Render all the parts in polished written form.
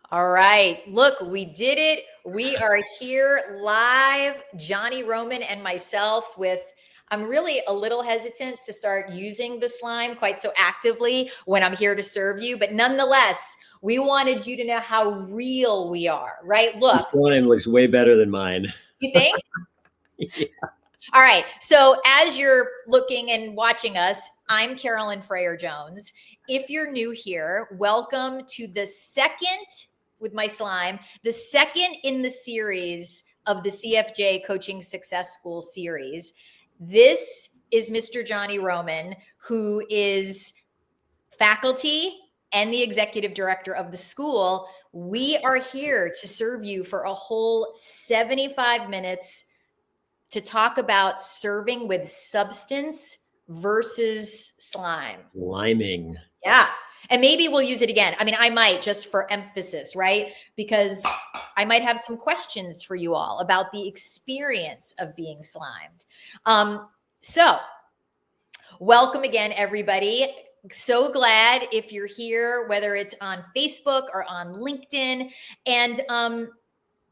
All right. Look, we did it. We are here live, Johnny Roman and myself I'm really a little hesitant to start using the slime quite so actively when I'm here to serve you, but nonetheless, we wanted you to know how real we are, right? Your Look, slime looks way better than mine. you think? Yeah. All right. So as you're looking and watching us, I'm Carolyn Freyer-Jones. If you're new here, welcome to the second with my slime, the second in the series of the CFJ Coaching Success School series. This is Mr. Johnny Roman, who is faculty and the executive director of the school. We are here to serve you for a whole 75 minutes to talk about serving with substance versus slime. Liming. Yeah. And maybe we'll use it again. I mean, I might just for emphasis, right? Because I might have some questions for you all about the experience of being slimed. So welcome again, everybody. So glad if you're here, whether it's on Facebook or on LinkedIn. And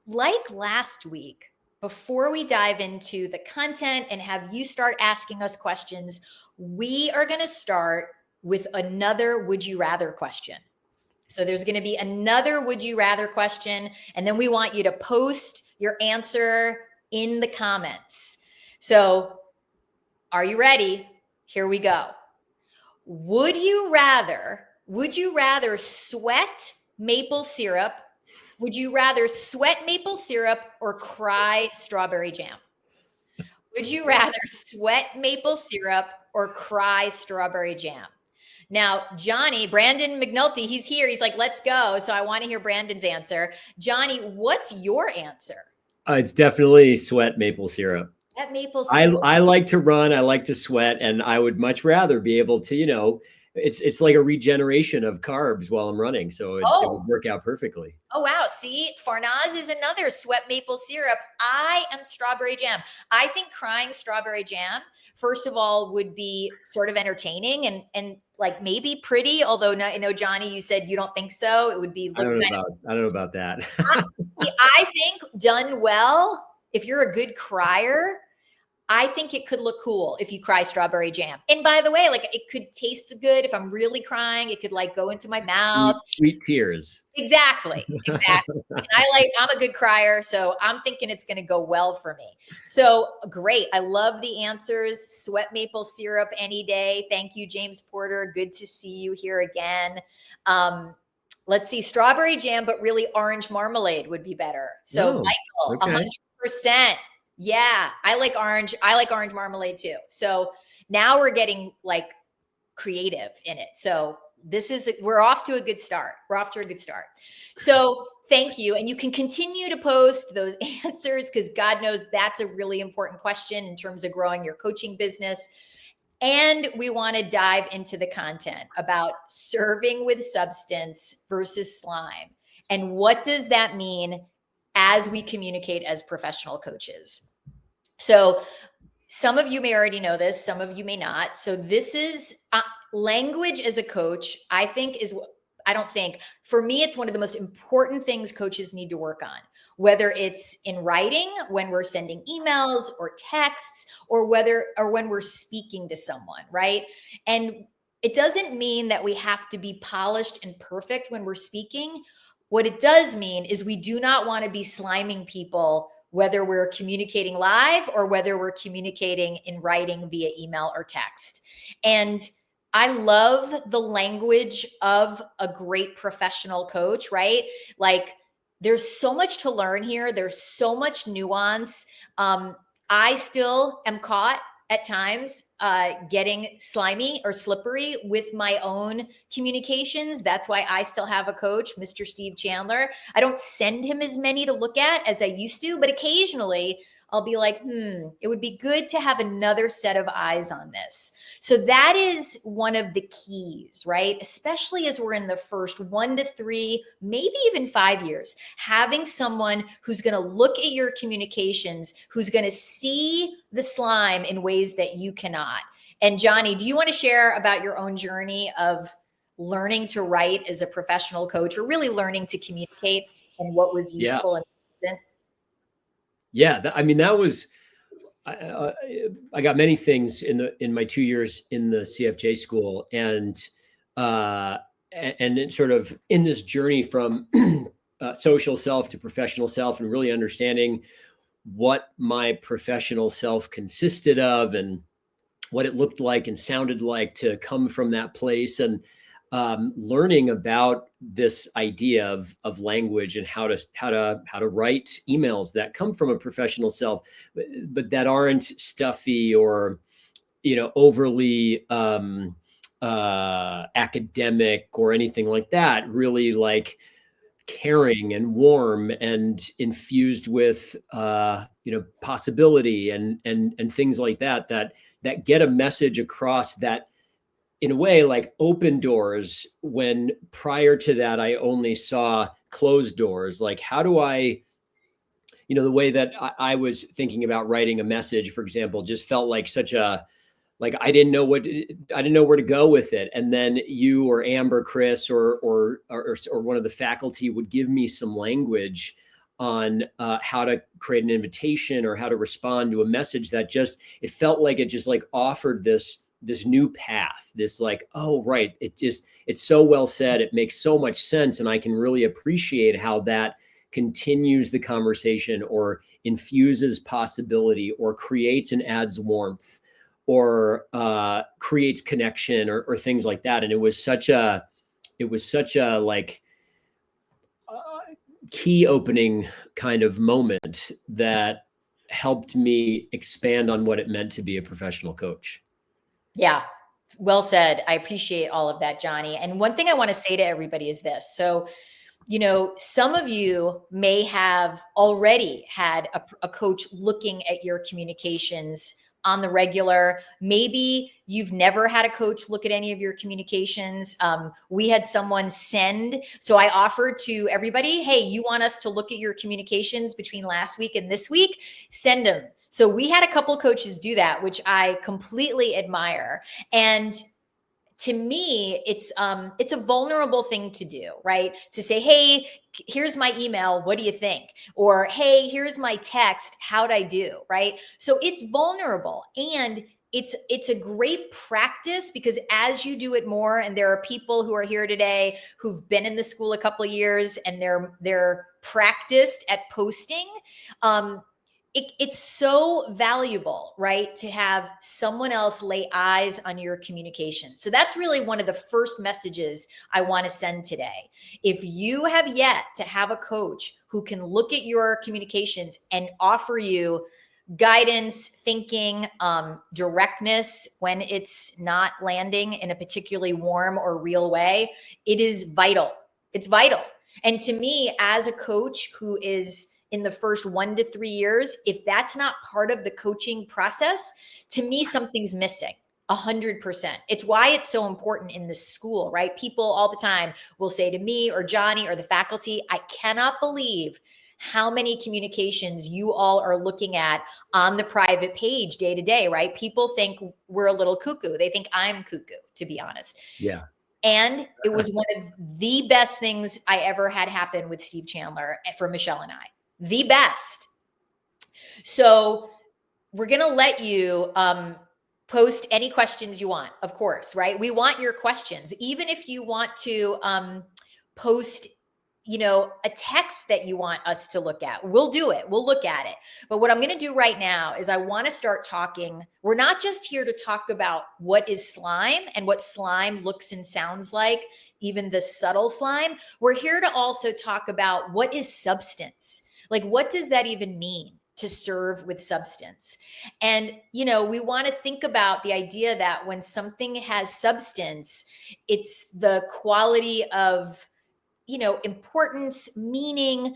like last week, before we dive into the content and have you start asking us questions, we are going to start with another would you rather question. So there's going to be another would you rather question, and then we want you to post your answer in the comments. So are you ready? Here we go. Would you rather sweat maple syrup? Would you rather sweat maple syrup or cry strawberry jam? Would you rather sweat maple syrup or cry strawberry jam? Now, Brandon McNulty, he's here. He's like, let's go. So I want to hear Brandon's answer. Johnny, what's your answer? It's definitely sweat maple syrup. That maple I syrup. I like to run. I like to sweat, and I would much rather be able to, it's like a regeneration of carbs while I'm running, so it would Oh, work out perfectly. Oh, wow. See, Farnaz is another sweat maple syrup. I am strawberry jam. I think crying strawberry jam, first of all, would be sort of entertaining and like maybe pretty. Although, no, I know, Johnny, you said you don't think so. It would be I look don't know kind about I don't know about that. of. See, I think done well, if you're a good crier, I think it could look cool if you cry strawberry jam. And by the way, like it could taste good if I'm really crying. It could like go into my mouth. Sweet tears. Exactly. Exactly. And I'm a good crier, so I'm thinking it's going to go well for me. So great. I love the answers. Sweat maple syrup any day. Thank you, James Porter. Good to see you here again. Let's see, strawberry jam, but really orange marmalade would be better. So No. Michael, Okay. 100%. Yeah, I like orange. I like orange marmalade too. So now we're getting like creative in it. So we're off to a good start. We're off to a good start. So thank you. And you can continue to post those answers because God knows that's a really important question in terms of growing your coaching business. And we want to dive into the content about serving with substance versus slime. And what does that mean as we communicate as professional coaches? So some of you may already know this, some of you may not. So this is language as a coach, I don't think, for me, it's one of the most important things coaches need to work on, whether it's in writing, when we're sending emails or texts, or when we're speaking to someone, right? And it doesn't mean that we have to be polished and perfect when we're speaking. What it does mean is we do not want to be sliming people, whether we're communicating live or whether we're communicating in writing via email or text. And I love the language of a great professional coach, right? Like there's so much to learn here. There's so much nuance. I still am caught at times getting slimy or slippery with my own communications. That's why I still have a coach, Mr. Steve Chandler. I don't send him as many to look at as I used to, but occasionally I'll be like, it would be good to have another set of eyes on this. So that is one of the keys, right? Especially as we're in the first 1 to 3, maybe even 5 years, having someone who's going to look at your communications, who's going to see the slime in ways that you cannot. And Johnny, do you want to share about your own journey of learning to write as a professional coach, or really learning to communicate, and what was Yeah. useful and wasn't? Yeah. I mean, that was, I, I got many things in my 2 years in the CFJ school, uh, and it sort of in this journey from social self to professional self, and really understanding what my professional self consisted of, and what it looked like and sounded like to come from that place, and learning about this idea of language, and how to write emails that come from a professional self, but that aren't stuffy or overly academic or anything like that. Really like caring and warm and infused with possibility and things like that get a message across, that in a way like open doors, when prior to that I only saw closed doors. Like, how do I, the way that I was thinking about writing a message, for example, just felt like such a, like I didn't know where to go with it. And then you or Amber, Chris, or one of the faculty would give me some language on how to create an invitation or how to respond to a message, that just, it felt like it just like offered this new path, this like, oh right, it's so well said, it makes so much sense, and I can really appreciate how that continues the conversation, or infuses possibility, or creates and adds warmth, or creates connection, or things like that. And it was such a like key opening kind of moment that helped me expand on what it meant to be a professional coach. Yeah. Well said. I appreciate all of that, Johnny. And one thing I want to say to everybody is this. So, some of you may have already had a coach looking at your communications on the regular. Maybe you've never had a coach look at any of your communications. We had someone send. So I offered to everybody, hey, you want us to look at your communications between last week and this week? Send them. So we had a couple coaches do that, which I completely admire. And to me, it's a vulnerable thing to do, right? To say, hey, here's my email, what do you think? Or hey, here's my text, how'd I do? Right? So it's vulnerable, and it's a great practice, because as you do it more, and there are people who are here today who've been in the school a couple of years, and they're practiced at posting. It's so valuable, right? To have someone else lay eyes on your communication. So that's really one of the first messages I want to send today. If you have yet to have a coach who can look at your communications and offer you guidance, thinking, directness when it's not landing in a particularly warm or real way, it is vital. It's vital. And to me, as a coach who is in the first 1 to 3 years, if that's not part of the coaching process, to me, something's missing. 100%. It's why it's so important in the school, right? People all the time will say to me or Johnny or the faculty, I cannot believe how many communications you all are looking at on the private page day to day, right? People think we're a little cuckoo. They think I'm cuckoo, to be honest. Yeah. And it was one of the best things I ever had happen with Steve Chandler for Michelle and I. The best. So we're going to let you post any questions you want, of course, right? We want your questions. Even if you want to post, a text that you want us to look at, we'll do it. We'll look at it. But what I'm going to do right now is I want to start talking. We're not just here to talk about what is slime and what slime looks and sounds like, even the subtle slime. We're here to also talk about what is substance. Like, what does that even mean? To serve with substance. And, we want to think about the idea that when something has substance, it's the quality of, importance, meaning,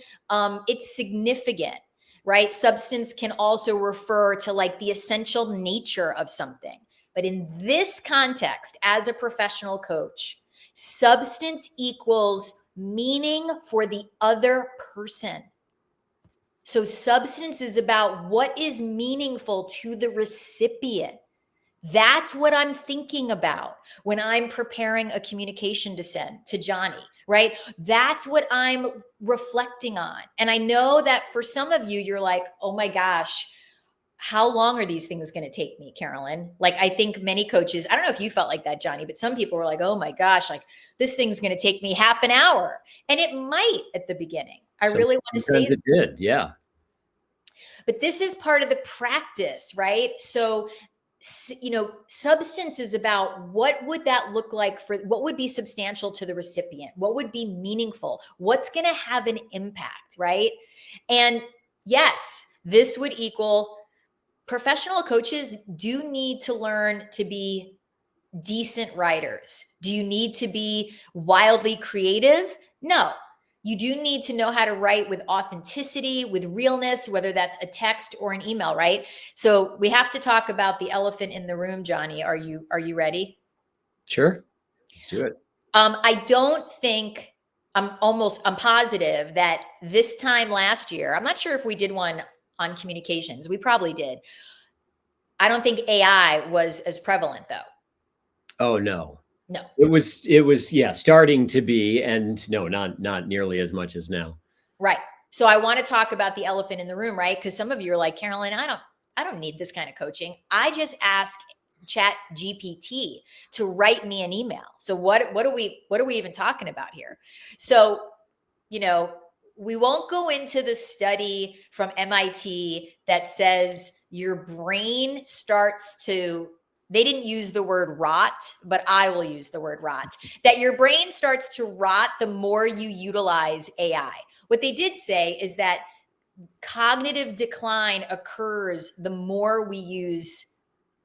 it's significant, right? Substance can also refer to like the essential nature of something. But in this context, as a professional coach, substance equals meaning for the other person. So substance is about what is meaningful to the recipient, That's what I'm thinking about when I'm preparing a communication to send to Johnny, right? That's what I'm reflecting on. And I know that for some of you, you're like, oh my gosh, how long are these things going to take me, Carolyn? Like, I think many coaches, I don't know if you felt like that, Johnny, but some people were like, oh my gosh, like this thing's going to take me half an hour. And it might at the beginning. I really want to say Sometimes it did. Yeah. but this is part of the practice, right? So, substance is about what would that look like for what would be substantial to the recipient? What would be meaningful? What's going to have an impact, right? And yes, this would equal professional coaches do need to learn to be decent writers. Do you need to be wildly creative? No. You do need to know how to write with authenticity, with realness, whether that's a text or an email, right? So we have to talk about the elephant in the room, Johnny. Are you ready? Sure. Let's do it. I don't think I'm positive that this time last year, I'm not sure if we did one on communications. We probably did. I don't think AI was as prevalent though. Oh no. No. It was yeah, starting to be, and no, not nearly as much as now. Right. So I want to talk about the elephant in the room, right? Because some of you are like, Carolyn, I don't need this kind of coaching. I just ask Chat GPT to write me an email. So what are we even talking about here? So, you know, we won't go into the study from MIT that says your brain starts to, they didn't use the word rot, but I will use the word rot, that your brain starts to rot the more you utilize AI. What they did say is that cognitive decline occurs the more we use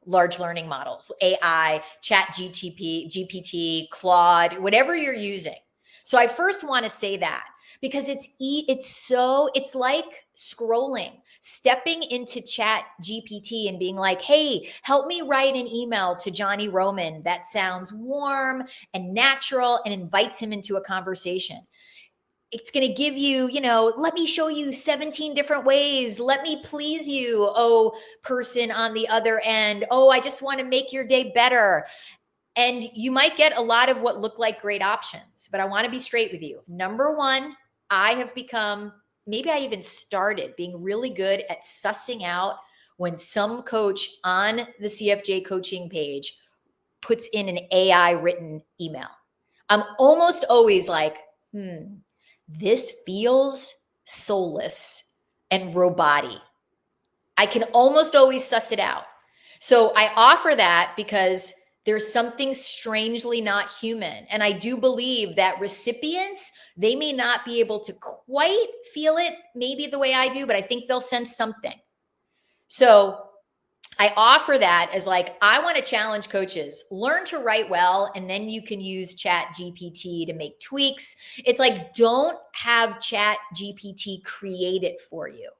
large learning models, AI, Chat GTP, GPT, Claude, whatever you're using. So I first want to say that because it's like scrolling, stepping into Chat GPT and being like, hey, help me write an email to Johnny Roman that sounds warm and natural and invites him into a conversation. It's going to give you, let me show you 17 different ways. Let me please you, oh, person on the other end. Oh, I just want to make your day better. And you might get a lot of what look like great options, but I want to be straight with you. Number one, I have become, maybe I even started being really good at sussing out when some coach on the CFJ coaching page puts in an AI written email. I'm almost always like, this feels soulless and robotic. I can almost always suss it out. So I offer that because there's something strangely not human. And I do believe that recipients, they may not be able to quite feel it maybe the way I do, but I think they'll sense something. So I offer that as like, I want to challenge coaches, learn to write well, and then you can use Chat GPT to make tweaks. It's like, don't have Chat GPT create it for you.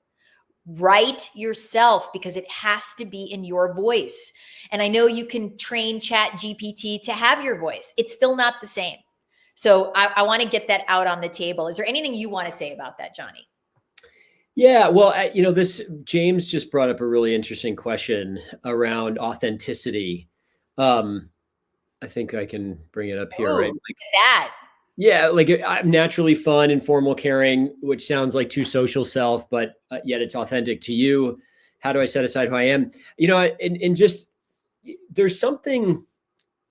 Write yourself because it has to be in your voice. And I know you can train Chat GPT to have your voice. It's still not the same. So I want to get that out on the table. Is there anything you want to say about that, Johnny? Yeah, well, this James just brought up a really interesting question around authenticity. I think I can bring it up here, Ooh, right? look at that. Yeah, like I'm naturally fun, informal, caring, which sounds like too social self, but yet it's authentic to you. How do I set aside who I am? And just there's something,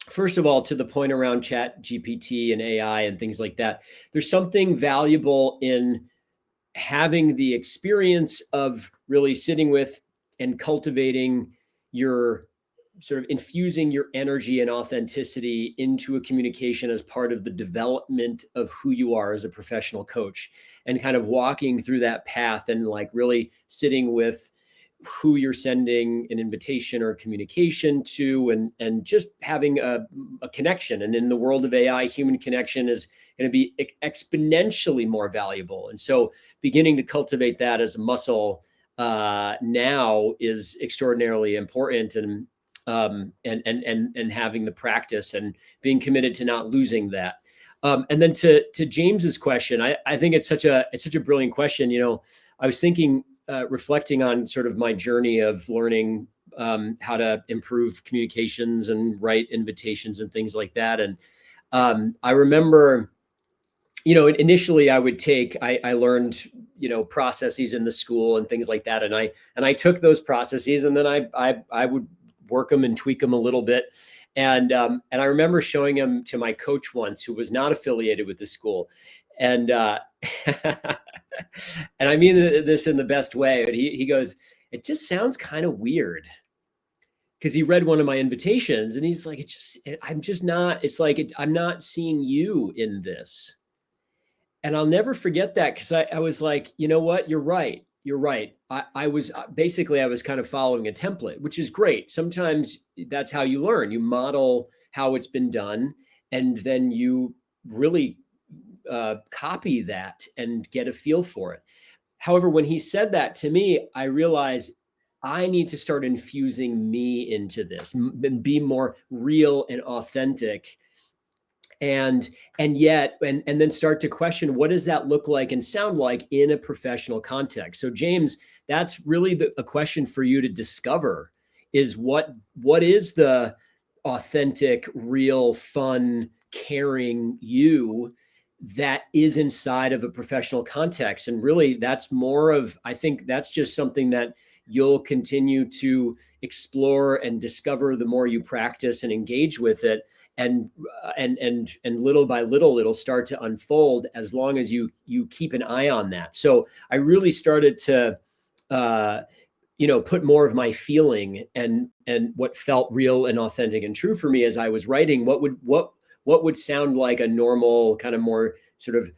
first of all, to the point around Chat GPT and AI and things like that. There's something valuable in having the experience of really sitting with and cultivating your sort of infusing your energy and authenticity into a communication as part of the development of who you are as a professional coach, and kind of walking through that path and like really sitting with who you're sending an invitation or communication to, and just having a connection. And in the world of AI, human connection is going to be exponentially more valuable. And so beginning to cultivate that as a muscle now is extraordinarily important. And having the practice and being committed to not losing that. And then to James's question, I think it's such a brilliant question. I was thinking, reflecting on sort of my journey of learning how to improve communications and write invitations and things like that. And I remember, initially I learned, processes in the school and things like that. And I took those processes, and then I would work them and tweak them a little bit. And I remember showing them to my coach once, who was not affiliated with the school. And, and I mean this in the best way, but he goes, "It just sounds kind of weird." Because he read one of my invitations, and he's like, I'm just not, it's like, I'm not seeing you in this. And I'll never forget that, because I was like, you know what? You're right. You're right. I was basically, I was kind of following a template, which is great. Sometimes that's how you learn. You model how it's been done, and then you really copy that and get a feel for it. However, when he said that to me, I realized I need to start infusing me into this and be more real and authentic. And then start to question, what does that look like and sound like in a professional context? So James, that's really a question for you to discover, is what is the authentic, real, fun, caring you that is inside of a professional context. And really, that's more of, I think that's just something that you'll continue to explore and discover the more you practice and engage with it. And little by little, it'll start to unfold, as long as you keep an eye on that. So I really started to put more of my feeling and what felt real and authentic and true for me as I was writing. What would sound like a normal, kind of more sort of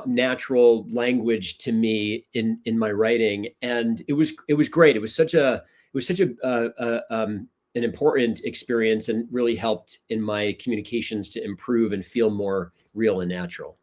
natural language to me in my writing. And it was great. It was such a an important experience, and really helped in my communications to improve and feel more real and natural.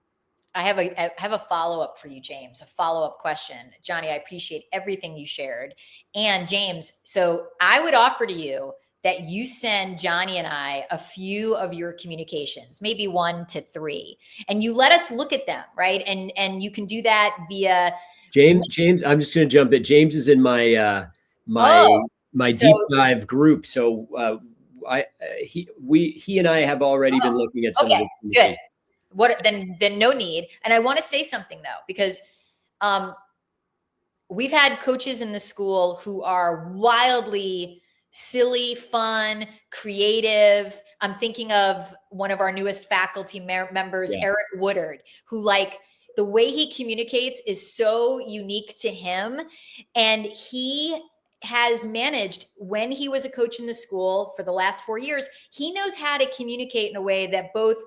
I have a follow-up for you, James, a follow-up question. Johnny, I appreciate everything you shared. And James, so I would offer to you that you send Johnny and I a few of your communications, maybe 1 to 3, and you let us look at them, right? And you can do that via James, I'm just going to jump in. James is in my oh, my so deep dive group. So he and I have already been looking at some of okay, his good. communications. What then no need. And I want to say something though, because we've had coaches in the school who are wildly silly, fun, creative. I'm thinking of one of our newest faculty members, Yeah. Eric Woodard, who, like, the way he communicates is so unique to him. And he has managed, when he was a coach in the school for the last 4 years, he knows how to communicate in a way that both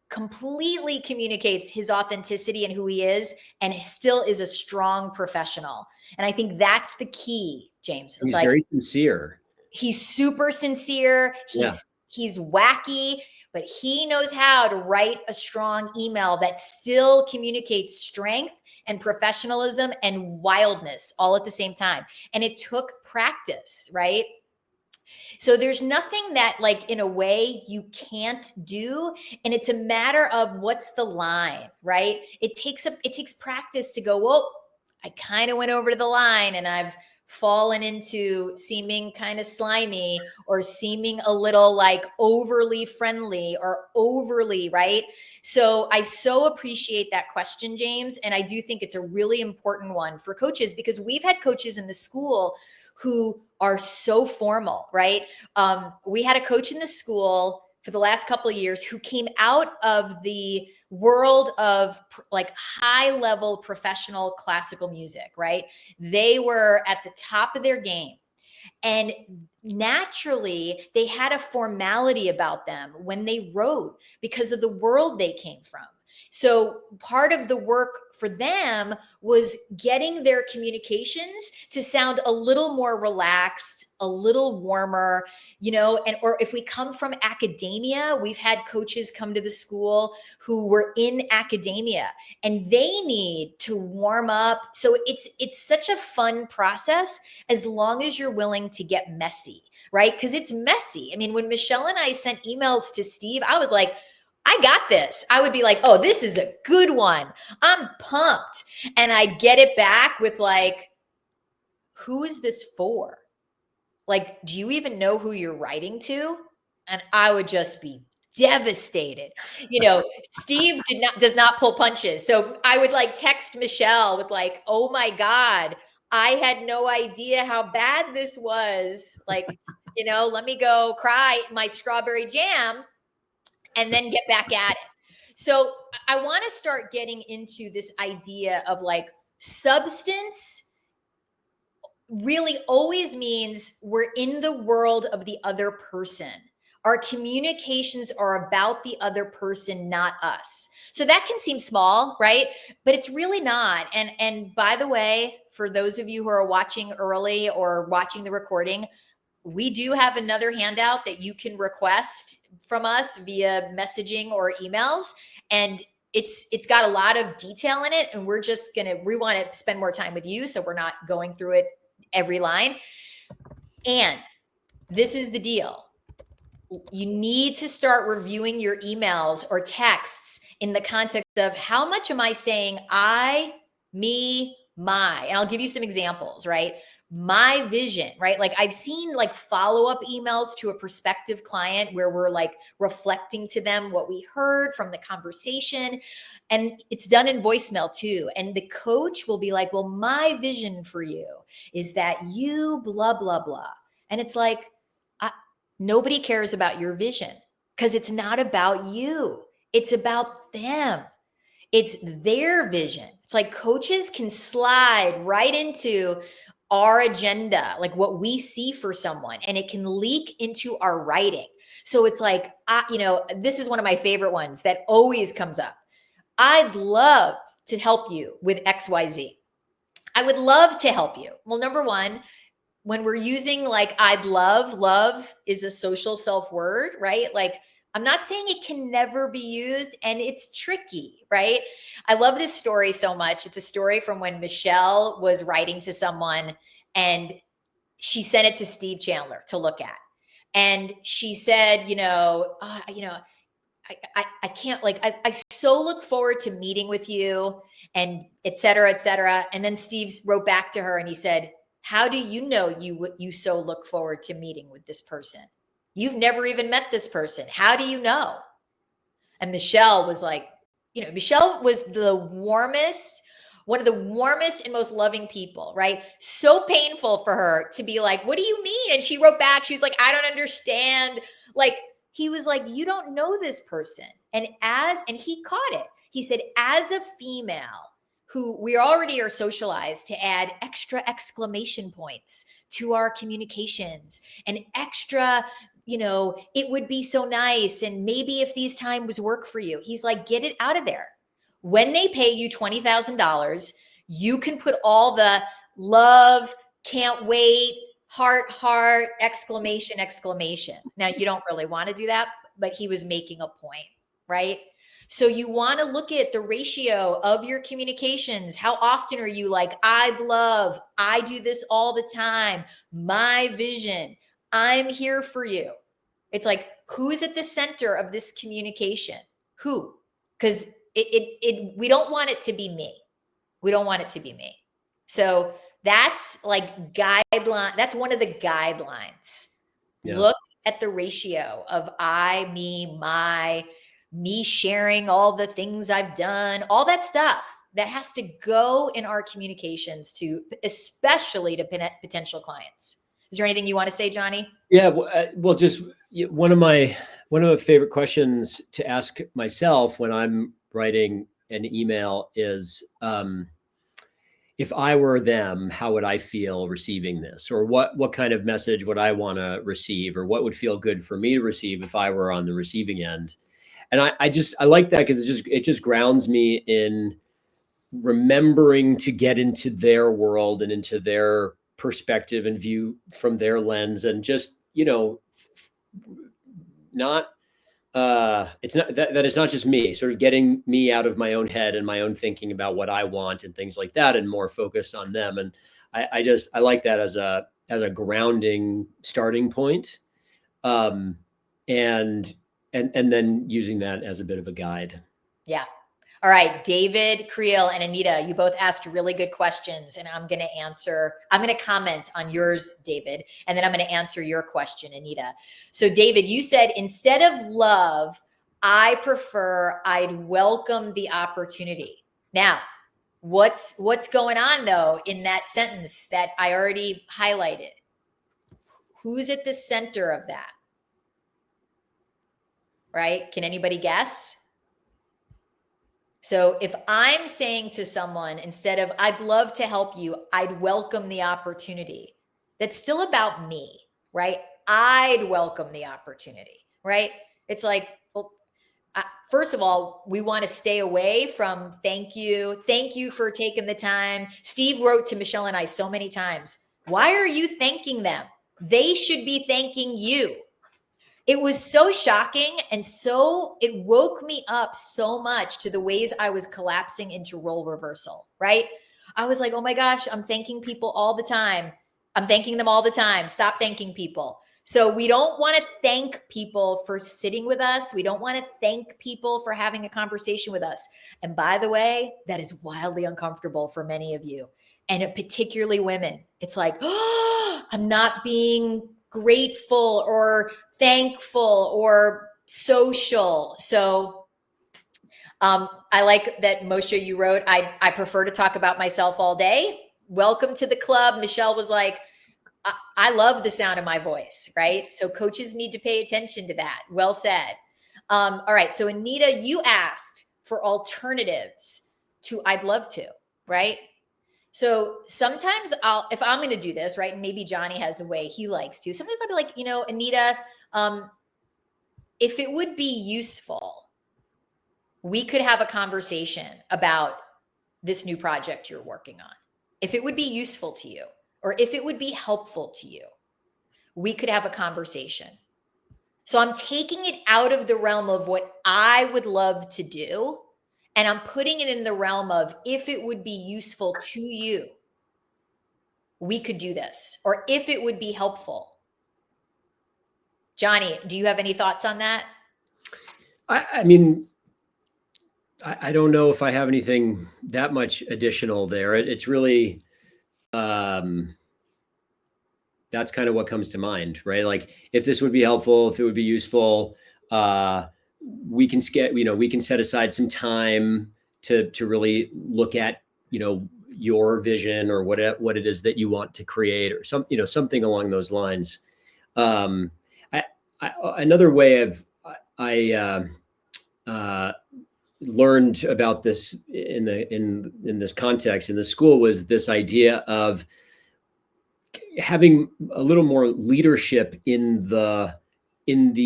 completely communicates his authenticity and who he is, and still is a strong professional. And I think that's the key, James. It's He's like, very sincere. he's super sincere. Yeah. He's wacky, but he knows how to write a strong email that still communicates strength and professionalism and wildness all at the same time. And it took practice, right? So there's nothing that, like, in a way, you can't do. And it's a matter of what's the line, right? It takes practice to go, well, I kind of went over to the line and I've fallen into seeming kind of slimy, or seeming a little like overly friendly or overly, right? So I so appreciate that question, James. And I do think it's a really important one for coaches, because we've had coaches in the school who are so formal, right? We had a coach in the school for the last couple of years who came out of the world of like high level professional classical music, right? They were at the top of their game. And naturally, they had a formality about them when they wrote, because of the world they came from. So part of the work for them was getting their communications to sound a little more relaxed, a little warmer, and or if we come from academia, we've had coaches come to the school who were in academia and they need to warm up. So it's such a fun process, as long as you're willing to get messy, right? Because it's messy. I mean, when Michelle and I sent emails to Steve, I was like, I got this. I would be like, oh, this is a good one. I'm pumped. And I get it back with like, who is this for? Like, do you even know who you're writing to? And I would just be devastated. Steve does not pull punches. So I would like text Michelle with like, "Oh my God, I had no idea how bad this was. Like, let me go cry my strawberry jam and then get back at it." So I want to start getting into this idea of like substance really always means we're in the world of the other person. Our communications are about the other person, not us. So that can seem small, right? But it's really not. And by the way, for those of you who are watching early or watching the recording, we do have another handout that you can request from us via messaging or emails, and it's got a lot of detail in it, and we want to spend more time with you, so we're not going through it every line. And this is the deal. You need to start reviewing your emails or texts in the context of how much am I saying I, me, my. And I'll give you some examples, right? My vision, right? Like I've seen like follow-up emails to a prospective client where we're like reflecting to them what we heard from the conversation. And it's done in voicemail too. And the coach will be like, "Well, my vision for you is that you blah, blah, blah." And it's like, nobody cares about your vision because it's not about you. It's about them. It's their vision. It's like coaches can slide right into our agenda, like what we see for someone, and it can leak into our writing. So it's like, this is one of my favorite ones that always comes up. "I'd love to help you with XYZ. I would love to help you." Well, number one, when we're using like love is a social self word, right? Like I'm not saying it can never be used, and it's tricky, right? I love this story so much. It's a story from when Michelle was writing to someone and she sent it to Steve Chandler to look at. And she said, I can't like I so look forward to meeting with you and et cetera, et cetera. And then Steve wrote back to her and he said, "How do you know you so look forward to meeting with this person? You've never even met this person. How do you know?" And Michelle was like, Michelle was one of the warmest and most loving people, right? So painful for her to be like, "What do you mean?" And she wrote back, she was like, "I don't understand." Like, he was like, "You don't know this person." And he caught it. He said, "As a female who we already are socialized to add extra exclamation points to our communications and extra, it would be so nice. And maybe if these times work for you," he's like, "get it out of there. When they pay you $20,000, you can put all the love, can't wait, heart, exclamation, exclamation." Now, you don't really want to do that, but he was making a point, right? So you want to look at the ratio of your communications. How often are you like, "I'd love, I do this all the time, my vision, I'm here for you"? It's like, who's at the center of this communication? Who? Because we don't want it to be me. We don't want it to be me. So that's like guideline. That's one of the guidelines. Yeah. Look at the ratio of I, me, my, me sharing all the things I've done, all that stuff that has to go in our communications to, especially to potential clients. Is there anything you want to say, Johnny? Yeah. Well, just one of my favorite questions to ask myself when I'm writing an email is, if I were them, how would I feel receiving this? Or what kind of message would I want to receive? Or what would feel good for me to receive if I were on the receiving end? And I like that because it just grounds me in remembering to get into their world and into their perspective and view from their lens, and just, not it's not that it's not just me, sort of getting me out of my own head and my own thinking about what I want and things like that, and more focused on them. And I like that as a grounding starting point. um and then using that as a bit of a guide. Yeah. All right, David Creel and Anita, you both asked really good questions, and I'm going to answer. I'm going to comment on yours, David, and then I'm going to answer your question, Anita. So, David, you said instead of love, I'd welcome the opportunity. Now, what's going on though in that sentence that I already highlighted? Who's at the center of that? Right? Can anybody guess? So if I'm saying to someone, instead of I'd love to help you, I'd welcome the opportunity. That's still about me, right? I'd welcome the opportunity, right? It's like, well, first of all, we want to stay away from thank you. Thank you for taking the time. Steve wrote to Michelle and I so many times, why are you thanking them? They should be thanking you. It was so shocking, and so it woke me up so much to the ways I was collapsing into role reversal, right? I was like, oh my gosh, I'm thanking people all the time. I'm thanking them all the time. Stop thanking people. So we don't want to thank people for sitting with us. We don't want to thank people for having a conversation with us. And by the way, that is wildly uncomfortable for many of you, and particularly women. It's like, oh, I'm not being grateful or thankful or social. So I like that, Moshe, you wrote, I prefer to talk about myself all day. Welcome to the club. Michelle was like, I love the sound of my voice, right? So coaches need to pay attention to that. Well said. All right. So Anita, you asked for alternatives to I'd love to, right? So sometimes if I'm going to do this, right, and maybe Johnny has a way he likes to, sometimes I'll be like, Anita, if it would be useful, we could have a conversation about this new project you're working on. If it would be useful to you, or if it would be helpful to you, we could have a conversation. So I'm taking it out of the realm of what I would love to do, and I'm putting it in the realm of if it would be useful to you, we could do this, or if it would be helpful. Johnny, do you have any thoughts on that? I mean, I don't know if I have anything that much additional there. It's really, that's kind of what comes to mind, right? Like if this would be helpful, if it would be useful, we can we can set aside some time to really look at, your vision or what it is that you want to create, or something along those lines. Another way I learned about this in this context in the school was this idea of having a little more leadership in the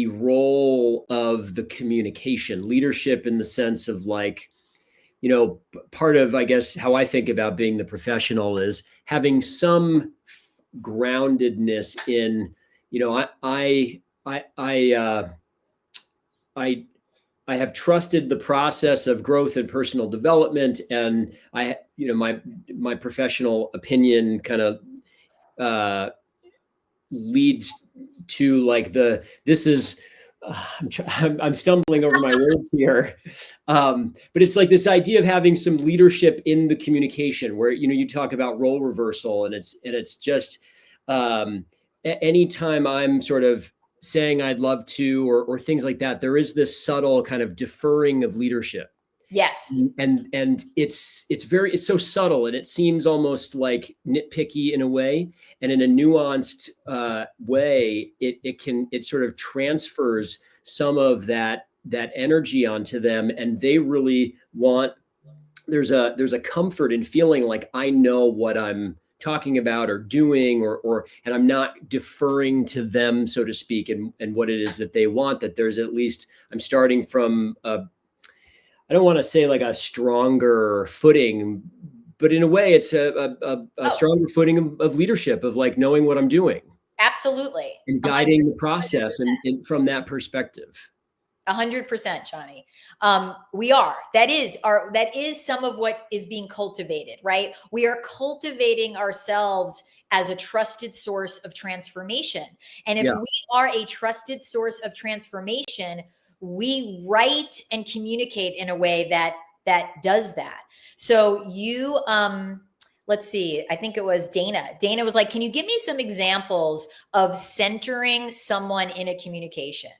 role of the communication. Leadership in the sense of like, part of, I guess, how I think about being the professional is having some groundedness in, I have trusted the process of growth and personal development, and my professional opinion kind of leads to like this is I'm stumbling over my words here, but it's like this idea of having some leadership in the communication, where you talk about role reversal, and it's just anytime I'm sort of saying I'd love to, or things like that, there is this subtle kind of deferring of leadership. Yes. And it's so subtle, and it seems almost like nitpicky in a way, and in a nuanced way, it sort of transfers some of that energy onto them, and they really want. There's a comfort in feeling like I know what I'm talking about or doing, and I'm not deferring to them, so to speak, and what it is that they want. That there's at least I'm starting from I don't want to say like a stronger footing, but in a way it's a stronger footing of leadership, of like knowing what I'm doing. Absolutely. And guiding the process and from that perspective. 100%, Johnny. That is some of what is being cultivated, right? We are cultivating ourselves as a trusted source of transformation. And if we are a trusted source of transformation, we write and communicate in a way that that does that. So you, let's see, I think it was Dana. Dana was like, can you give me some examples of centering someone in a communication?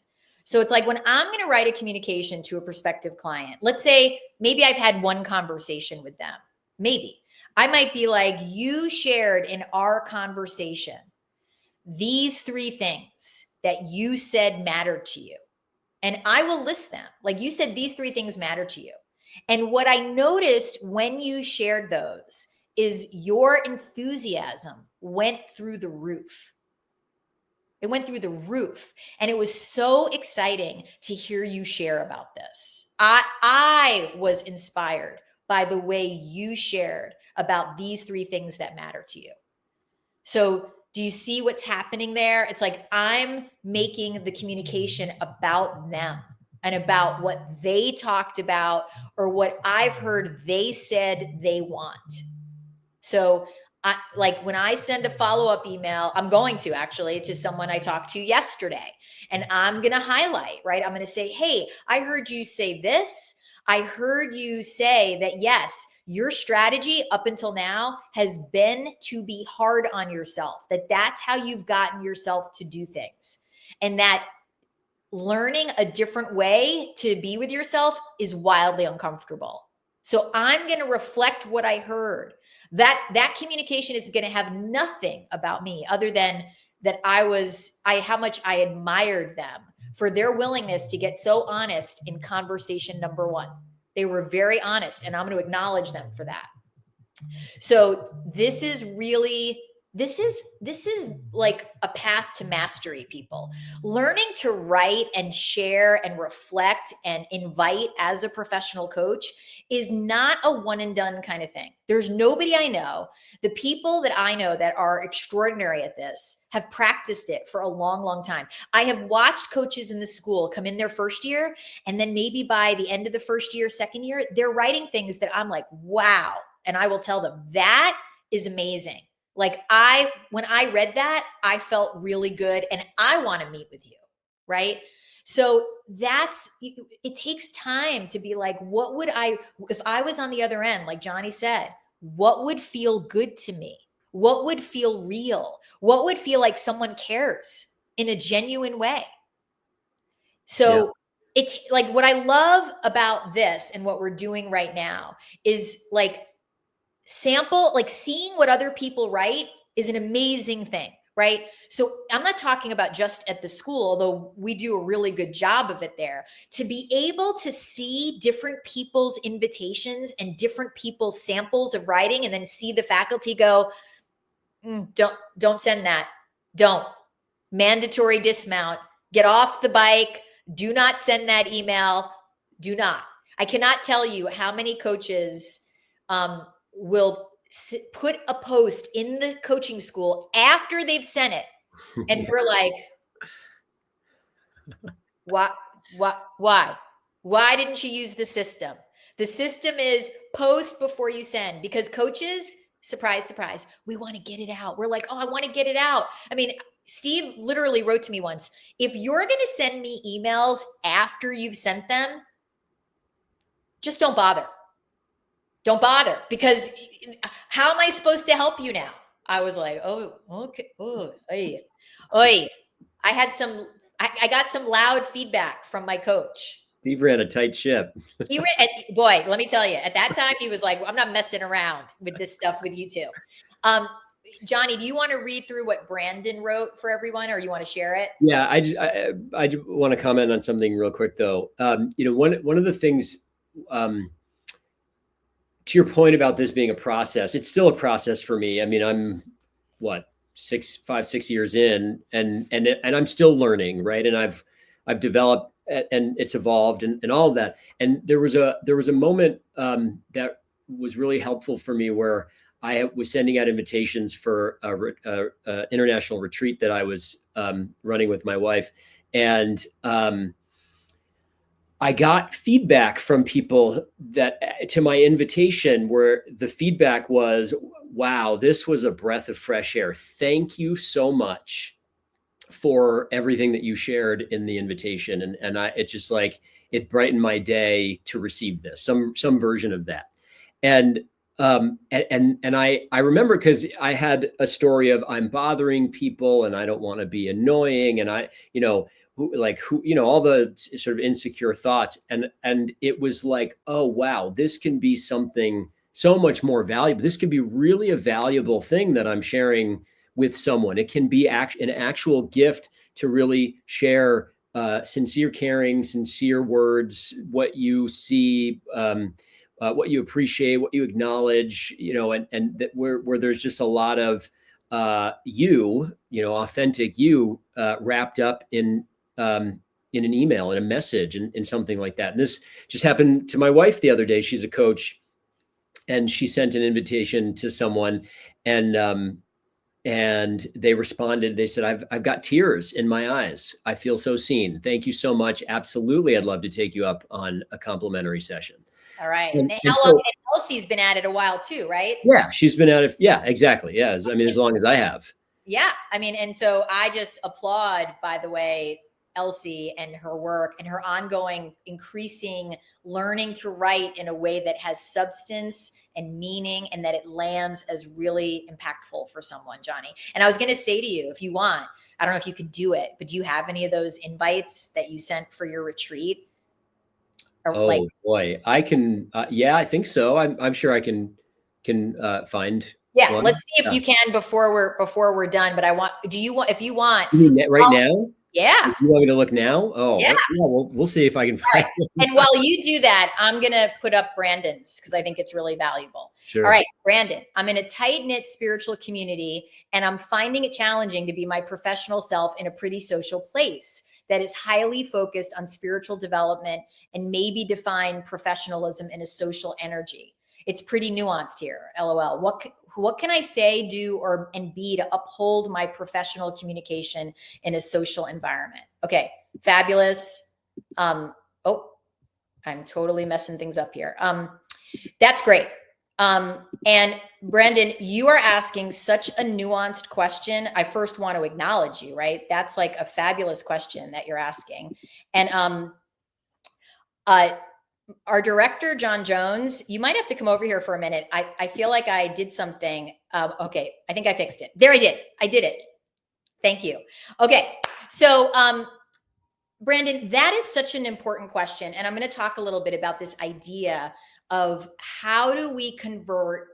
So it's like when I'm going to write a communication to a prospective client, let's say maybe I've had one conversation with them. Maybe I might be like, you shared in our conversation these 3 things that you said mattered to you. And I will list them. Like you said, these 3 things matter to you. And what I noticed when you shared those is your enthusiasm went through the roof. It went through the roof. And it was so exciting to hear you share about this. I was inspired by the way you shared about these 3 things that matter to you. So do you see what's happening there? It's like I'm making the communication about them and about what they talked about or what I've heard they said they want. So like when I send a follow-up email, I'm going to actually to someone I talked to yesterday, and I'm going to highlight, right? I'm going to say, hey, I heard you say this. I heard you say that, yes, your strategy up until now has been to be hard on yourself, that that's how you've gotten yourself to do things. And that learning a different way to be with yourself is wildly uncomfortable. So I'm going to reflect what I heard. That communication is going to have nothing about me other than that how much I admired them for their willingness to get so honest in conversation number 1. They were very honest, and I'm going to acknowledge them for that. So this is like a path to mastery, people. Learning to write and share and reflect and invite as a professional coach is not a one and done kind of thing. There's nobody I know. The people that I know that are extraordinary at this have practiced it for a long, long time. I have watched coaches in the school come in their first year, and then maybe by the end of the first year, second year, they're writing things that I'm like, wow. And I will tell them that is amazing. Like when I read that, I felt really good and I want to meet with you. Right. So it takes time to be like, if I was on the other end, like Johnny said, what would feel good to me? What would feel real? What would feel like someone cares in a genuine way? So it's like what I love about this and what we're doing right now is like seeing what other people write is an amazing thing, right? So I'm not talking about just at the school, although we do a really good job of it there. To be able to see different people's invitations and different people's samples of writing, and then see the faculty go, don't send that. Don't. Mandatory dismount. Get off the bike. Do not send that email. Do not. I cannot tell you how many coaches will put a post in the coaching school after they've sent it. And we're like, why didn't you use the system? The system is post before you send, because coaches, surprise, surprise, we want to get it out. We're like, oh, I want to get it out. I mean, Steve literally wrote to me once, if you're going to send me emails after you've sent them, just don't bother. Don't bother, because how am I supposed to help you now? I was like, oh, okay. Oh, oy. I got some loud feedback from my coach. Steve ran a tight ship. Boy, let me tell you, at that time, he was like, I'm not messing around with this stuff with you two. Johnny, do you want to read through what Brandon wrote for everyone, or you want to share it? Yeah, I want to comment on something real quick, though. One of the things, to your point about this being a process, it's still a process for me. I mean, I'm 6 years in, and I'm still learning, right? And I've developed, and it's evolved, and all of that. And there was a moment that was really helpful for me, where I was sending out invitations for a international retreat that I was running with my wife, and I got feedback from people that to my invitation, where the feedback was, wow, this was a breath of fresh air. Thank you so much for everything that you shared in the invitation. And it's just like, it brightened my day to receive this, some version of that. And I remember, because I had a story of, I'm bothering people and I don't want to be annoying, and I, all the sort of insecure thoughts, and it was like, oh wow, this can be something so much more valuable. This can be really a valuable thing that I'm sharing with someone. It can be an actual gift to really share sincere caring, sincere words, what you see, what you appreciate, what you acknowledge, and that where there's just a lot of authentic you wrapped up in an email, in a message, and something like that. And this just happened to my wife the other day. She's a coach, and she sent an invitation to someone, and they responded. They said, I've got tears in my eyes. I feel so seen. Thank you so much. Absolutely. I'd love to take you up on a complimentary session. All right. And How long? so, And Elsie's been at it a while too, right? yeah, she's been at it. Yeah, exactly. Yeah. I mean, as long as I have. Yeah. I mean, and so I just applaud, by the way, Elsie and her work and her ongoing increasing learning to write in a way that has substance and meaning, and that it lands as really impactful for someone, Johnny. And I was going to say to you, if you want, I don't know if you could do it, but do you have any of those invites that you sent for your retreat? Or like, Oh boy, I can. Yeah, I think so. I'm sure I can find yeah, one. let's see if Yeah. you can before we're done. But do you want, if you want, You mean right now? yeah. You want me to look now? Oh, Yeah. yeah. We'll see if I can All right. find it. And while you do that, I'm going to put up Brandon's because I think it's really valuable. Sure. All right, Brandon, I'm in a tight knit spiritual community, and I'm finding it challenging to be my professional self in a pretty social place that is highly focused on spiritual development and maybe define professionalism in a social energy. It's pretty nuanced here. LOL. What can I say, do, and be to uphold my professional communication in a social environment? Okay, fabulous. Oh, I'm totally messing things up here. That's great. And Brandon, you are asking such a nuanced question. I first want to acknowledge you, right? That's like a fabulous question that you're asking. And our director, John Jones, you might have to come over here for a minute. I feel like I did something. Okay, I think I fixed it. There, I did. I did it. Thank you. Okay, so Brandon, that is such an important question. And I'm going to talk a little bit about this idea of how do we convert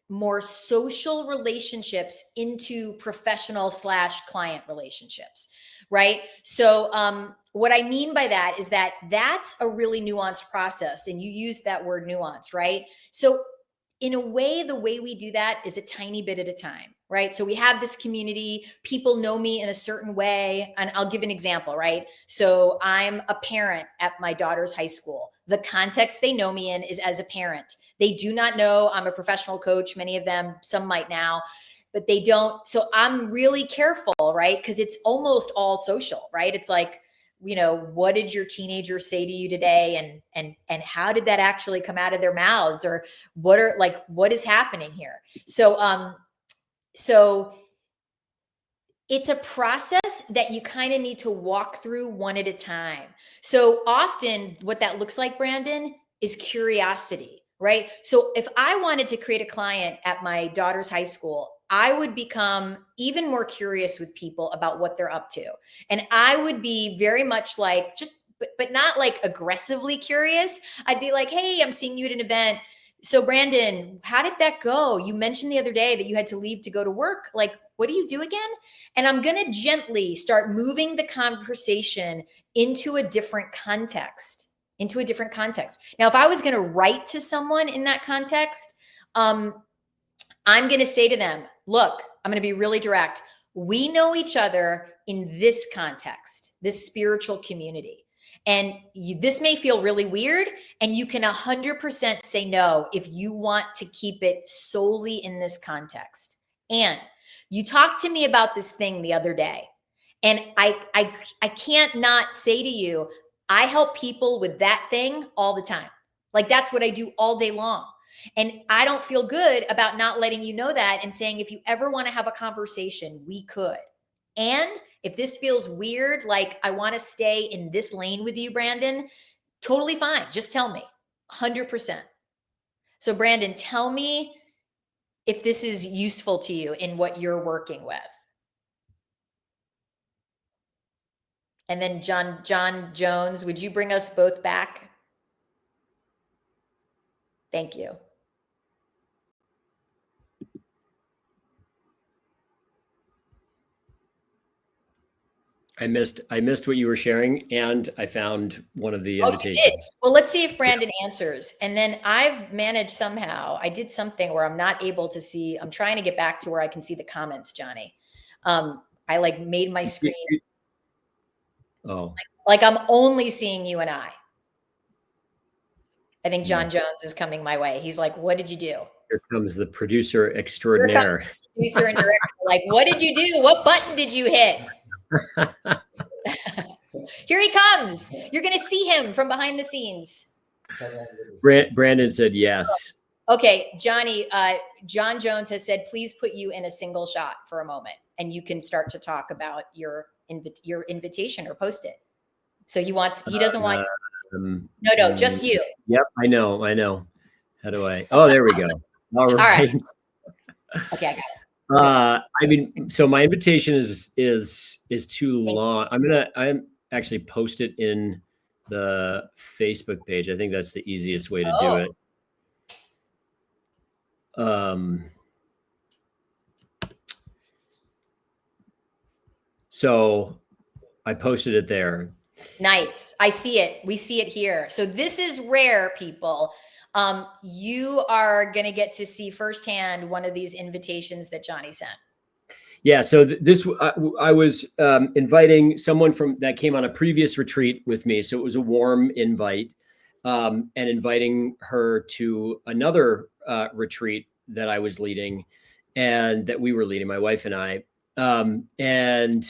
more social relationships into professional / client relationships, right? So what I mean by that is that that's a really nuanced process. And you use that word nuanced, right? So in a way, the way we do that is a tiny bit at a time, right? So we have this community, people know me in a certain way. And I'll give an example, right? So I'm a parent at my daughter's high school. The context they know me in is as a parent. They do not know I'm a professional coach. Many of them, some might now, but they don't. So I'm really careful, right? Because it's almost all social, right? It's like, what did your teenager say to you today, and how did that actually come out of their mouths, or what is happening here? So it's a process that you kind of need to walk through one at a time. So often what that looks like, Brandon, is curiosity, right? So if I wanted to create a client at my daughter's high school, I would become even more curious with people about what they're up to. And I would be very much like, but not like aggressively curious. I'd be like, hey, I'm seeing you at an event. So Brandon, how did that go? You mentioned the other day that you had to leave to go to work. Like, what do you do again? And I'm going to gently start moving the conversation into a different context, Now, if I was going to write to someone in that context, I'm going to say to them, look, I'm going to be really direct. We know each other in this context, this spiritual community. And this may feel really weird, and you can 100% say no if you want to keep it solely in this context. And you talked to me about this thing the other day, and I can't not say to you, I help people with that thing all the time. Like, that's what I do all day long. And I don't feel good about not letting you know that and saying, if you ever want to have a conversation, we could. And if this feels weird, like I want to stay in this lane with you, Brandon, Totally fine. Just tell me. 100%. So Brandon, tell me if this is useful to you in what you're working with. And then John Jones, would you bring us both back? Thank you. I missed what you were sharing, and I found one of the Oh, you did? invitations. Well, let's see if Brandon answers. And then I've managed somehow, I did something where I'm not able to see, I'm trying to get back to where I can see the comments, Johnny. I like made my screen. Oh, Like I'm only seeing you and I. I think John Jones is coming my way. He's like, what did you do? here comes the producer Here comes extraordinaire. the producer and director. Like, what did you do? What button did you hit? Here he comes. You're going to see him from behind the scenes. Brandon said yes. Okay, Johnny, John Jones has said, please put you in a single shot for a moment and you can start to talk about your invitation or post it. So he doesn't want, no, just you. Yep, I know. How do I? Oh, there we go. All right. Okay, I got it. I mean, so my invitation is too long. I'm actually post it in the Facebook page. I think that's the easiest way to do it. So I posted it there. Nice. I see it. We see it here. So this is rare, people. You are going to get to see firsthand one of these invitations that Johnny sent. Yeah. So I was inviting someone that came on a previous retreat with me. So it was a warm invite, and inviting her to another retreat that I was leading, and that we were leading, my wife and I. And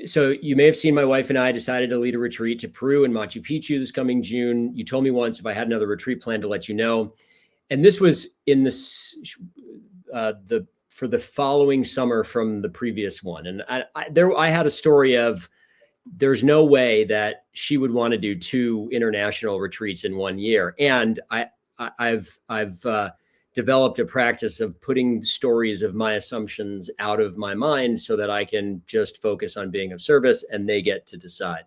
so you may have seen my wife and I decided to lead a retreat to Peru and Machu Picchu this coming June. You told me once if I had another retreat plan to let you know. And this was in this for the following summer from the previous one. And I had a story of there's no way that she would want to do 2 international retreats in 1 year. And I've developed a practice of putting stories of my assumptions out of my mind so that I can just focus on being of service and they get to decide.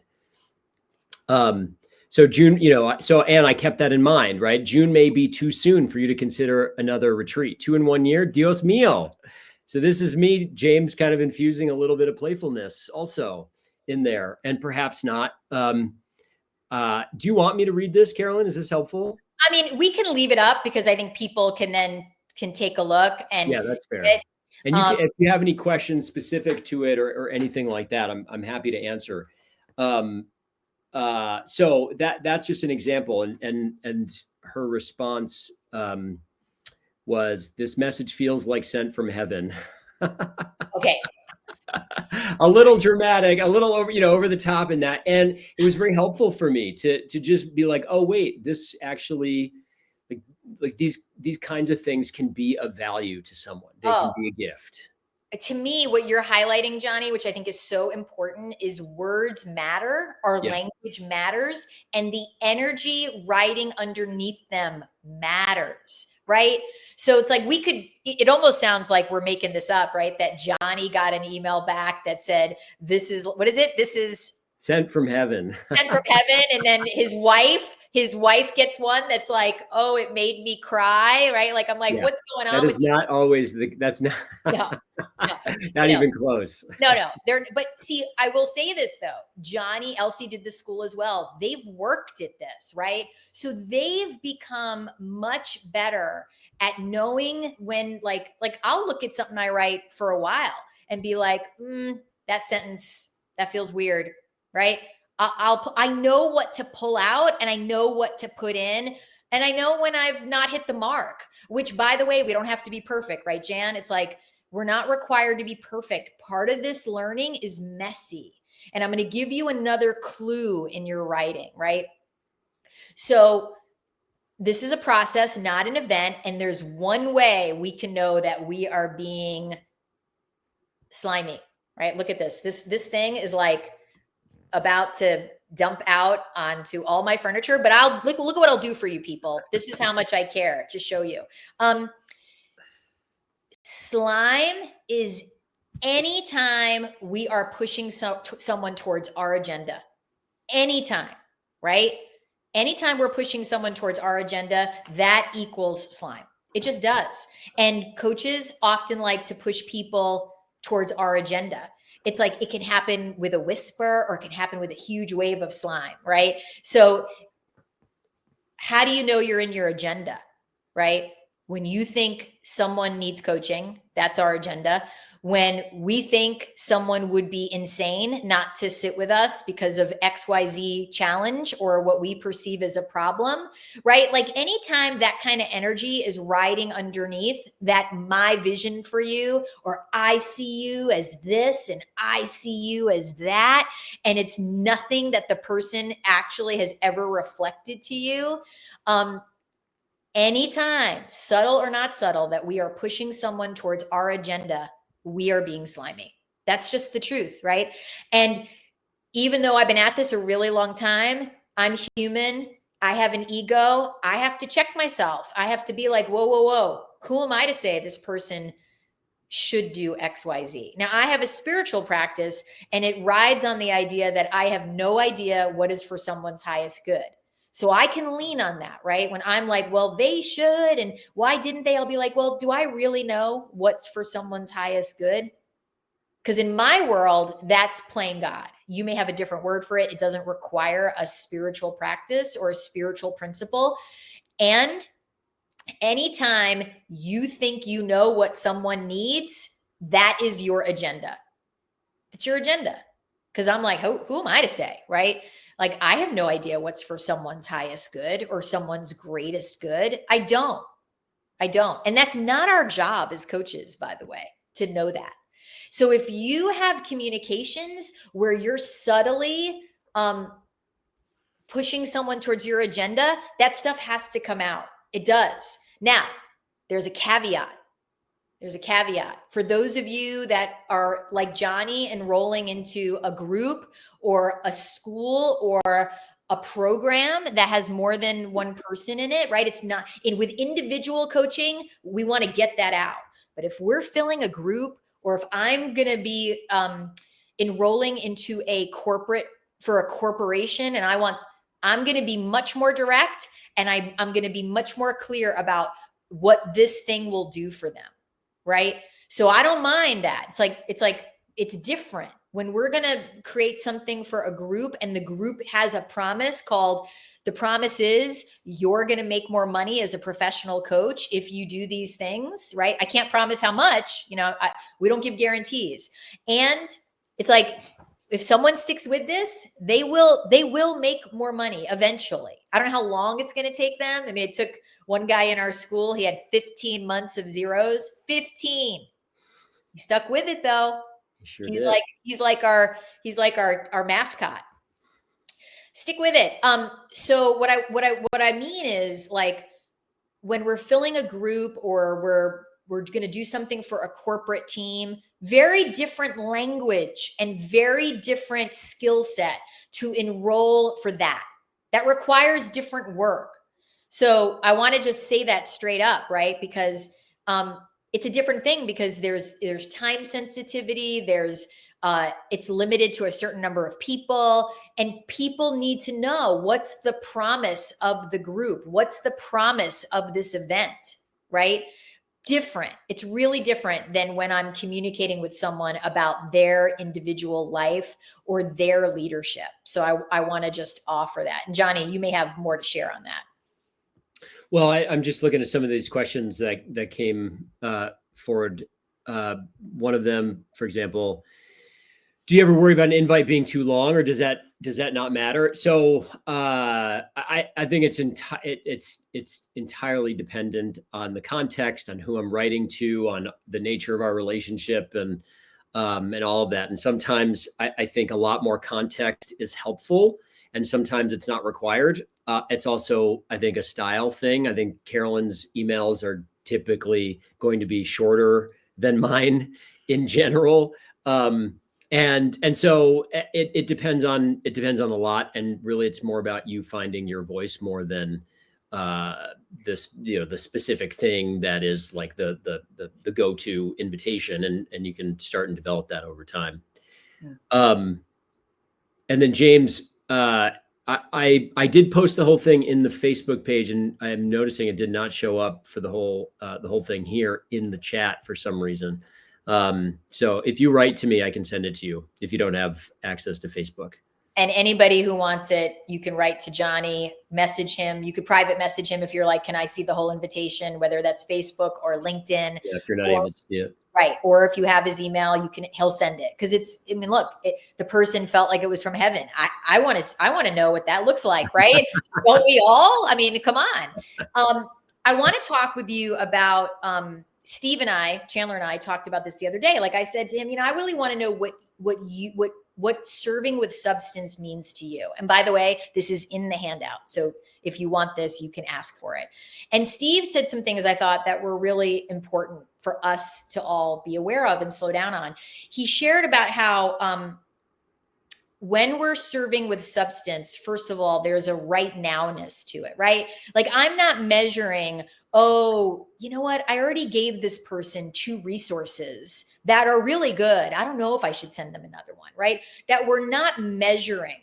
So June, and I kept that in mind, right? June may be too soon for you to consider another retreat. 2 in 1 year, Dios mío. So this is me, James, kind of infusing a little bit of playfulness also in there, and perhaps not. Do you want me to read this, Carolyn? Is this helpful? I mean, we can leave it up because I think people can take a look and yeah, that's fair. It. And if you have any questions specific to it or anything like that, I'm happy to answer. So that's just an example, and her response was, "This message feels like sent from heaven." Okay. A little dramatic, a little over the top in that, and it was very helpful for me to just be like, oh wait, this actually, like these kinds of things can be of value to someone. They can be a gift. To me, what you're highlighting, Johnny, which I think is so important, is words matter, our language matters, and the energy writing underneath them matters, right? So it's like it almost sounds like we're making this up, right? That Johnny got an email back that said, this is sent from heaven. Sent from heaven. And then his wife gets one that's like, oh, it made me cry, right? Like, I'm like, what's going on? That is not always that's not, not even close. No, but see, I will say this though, Elsie did the school as well. They've worked at this, right? So they've become much better at knowing when, like I'll look at something I write for a while and be like, that sentence, that feels weird, right? I know what to pull out and I know what to put in. And I know when I've not hit the mark, which, by the way, we don't have to be perfect, right, Jan? It's like, we're not required to be perfect. Part of this learning is messy. And I'm going to give you another clue in your writing, right? So this is a process, not an event. And there's one way we can know that we are being slimy, right? Look at this. This thing is like about to dump out onto all my furniture, but I'll look at what I'll do for you people. This is how much I care to show you. Slime is anytime we are pushing someone towards our agenda. Anytime, right? Anytime we're pushing someone towards our agenda, that equals slime. It just does. And coaches often like to push people towards our agenda. It's like it can happen with a whisper or it can happen with a huge wave of slime, right? So, how do you know you're in your agenda, right? When you think someone needs coaching, that's our agenda. When we think someone would be insane not to sit with us because of XYZ challenge or what we perceive as a problem, right? Like anytime that kind of energy is riding underneath that my vision for you, or I see you as this and I see you as that, and it's nothing that the person actually has ever reflected to you. Anytime, subtle or not subtle, that we are pushing someone towards our agenda, we are being slimy. That's just the truth, right? And even though I've been at this a really long time, I'm human. I have an ego. I have to check myself. I have to be like, whoa, whoa, whoa. Who am I to say this person should do XYZ? Now, I have a spiritual practice and it rides on the idea that I have no idea what is for someone's highest good. So I can lean on that, right? When I'm like, well, they should, and why didn't they? I'll be like, well, do I really know what's for someone's highest good? Because in my world, that's playing God. You may have a different word for it. It doesn't require a spiritual practice or a spiritual principle. And anytime you think you know what someone needs, that is your agenda. It's your agenda. Because I'm like, who am I to say, right? Like, I have no idea what's for someone's highest good or someone's greatest good. I don't. And that's not our job as coaches, by the way, to know that. So if you have communications where you're subtly pushing someone towards your agenda, that stuff has to come out. It does. Now, there's a caveat. For those of you that are like Johnny, enrolling into a group or a school or a program that has more than one person in it, right? It's not with individual coaching, we want to get that out. But if we're filling a group, or if I'm going to be enrolling into a corporation, and I'm going to be much more direct, and I'm going to be much more clear about what this thing will do for them. Right. So I don't mind that. It's different when we're going to create something for a group and the group has a promise called, the promise is you're going to make more money as a professional coach if you do these things, right? I can't promise how much, we don't give guarantees. And it's like, if someone sticks with this, they will make more money eventually. I don't know how long it's going to take them. I mean, it took one guy in our school, he had 15 months of zeros. 15. He stuck with it though. Sure he's like our mascot. Stick with it. So what I mean is, like, when we're filling a group or we're going to do something for a corporate team, very different language and very different skill set to enroll for that. That requires different work. So I want to just say that straight up, right? Because it's a different thing, because there's time sensitivity. It's limited to a certain number of people, and people need to know what's the promise of the group. What's the promise of this event, right? Different. It's really different than when I'm communicating with someone about their individual life or their leadership. So I want to just offer that. And Johnny, you may have more to share on that. Well, I'm just looking at some of these questions that came forward. One of them, for example, do you ever worry about an invite being too long, or does that not matter? So I think it's entirely dependent on the context, on who I'm writing to, on the nature of our relationship, and all of that. And sometimes I think a lot more context is helpful, and sometimes it's not required. It's also, I think, a style thing. I think Carolyn's emails are typically going to be shorter than mine in general. And so it depends on the lot, and really it's more about you finding your voice more than this, the specific thing that is like the go-to invitation, and you can start and develop that over time. Yeah. And then James, I did post the whole thing in the Facebook page, and I'm noticing it did not show up for the whole thing here in the chat for some reason. So if you write to me, I can send it to you if you don't have access to Facebook. And anybody who wants it, you can write to Johnny, message him. You could private message him if you're like, can I see the whole invitation, whether that's Facebook or LinkedIn. Yeah, if you're not or, able to see it. Right. Or if you have his email, he'll send it. Cause look, the person felt like it was from heaven. I want to know what that looks like. Right. Don't we all? I mean, come on. I want to talk with you about, Chandler and I talked about this the other day. Like I said to him, I really want to know what serving with substance means to you. And by the way, this is in the handout. So if you want this, you can ask for it. And Steve said some things I thought that were really important for us to all be aware of and slow down on. He shared about how when we're serving with substance, first of all, there's a right nowness to it, right? Like I'm not measuring, oh, you know what? I already gave this person 2 resources that are really good. I don't know if I should send them another one, right? That we're not measuring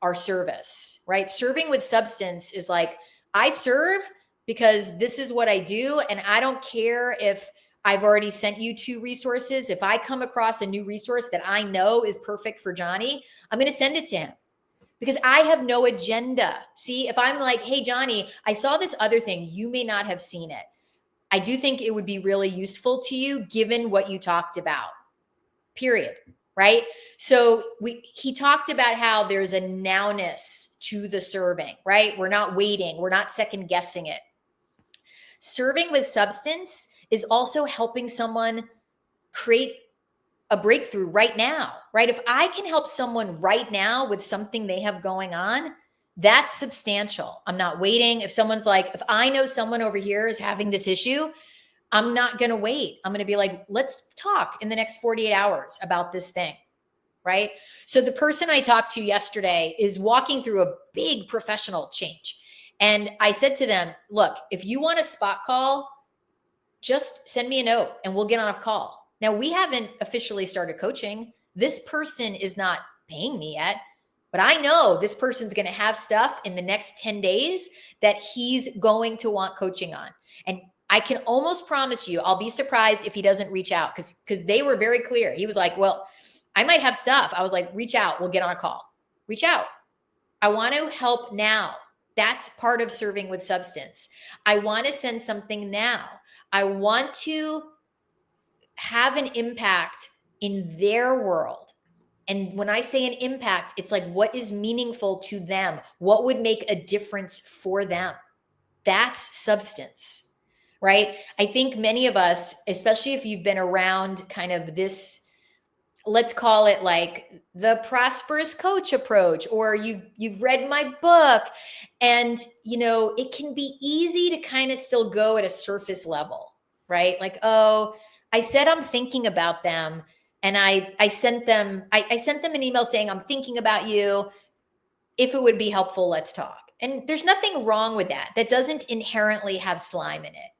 our service, right? Serving with substance is like, I serve because this is what I do. And I don't care if I've already sent you 2 resources. If I come across a new resource that I know is perfect for Johnny, I'm going to send it to him because I have no agenda. See, if I'm like, hey, Johnny, I saw this other thing. You may not have seen it. I do think it would be really useful to you given what you talked about, period. Right. So he talked about how there's a nowness to the serving, right? We're not waiting. We're not second guessing it. Serving with substance is also helping someone create a breakthrough right now, right? If I can help someone right now with something they have going on, that's substantial. I'm not waiting. If someone's like, if I know someone over here is having this issue, I'm not going to wait. I'm going to be like, let's talk in the next 48 hours about this thing. Right. So the person I talked to yesterday is walking through a big professional change. And I said to them, look, if you want a spot call, just send me a note and we'll get on a call. Now, we haven't officially started coaching. This person is not paying me yet, but I know this person's going to have stuff in the next 10 days that he's going to want coaching on. And I can almost promise you, I'll be surprised if he doesn't reach out because they were very clear. He was like, well, I might have stuff. I was like, reach out. We'll get on a call. Reach out. I want to help now. That's part of serving with substance. I want to send something now. I want to have an impact in their world. And when I say an impact, it's like, what is meaningful to them? What would make a difference for them? That's substance, right? I think many of us, especially if you've been around kind of this, let's call it like the prosperous coach approach, or you've read my book, and it can be easy to kind of still go at a surface level, right? Like, oh, I said I'm thinking about them, and I sent them an email saying I'm thinking about you. If it would be helpful, let's talk. And there's nothing wrong with that. That doesn't inherently have slime in it.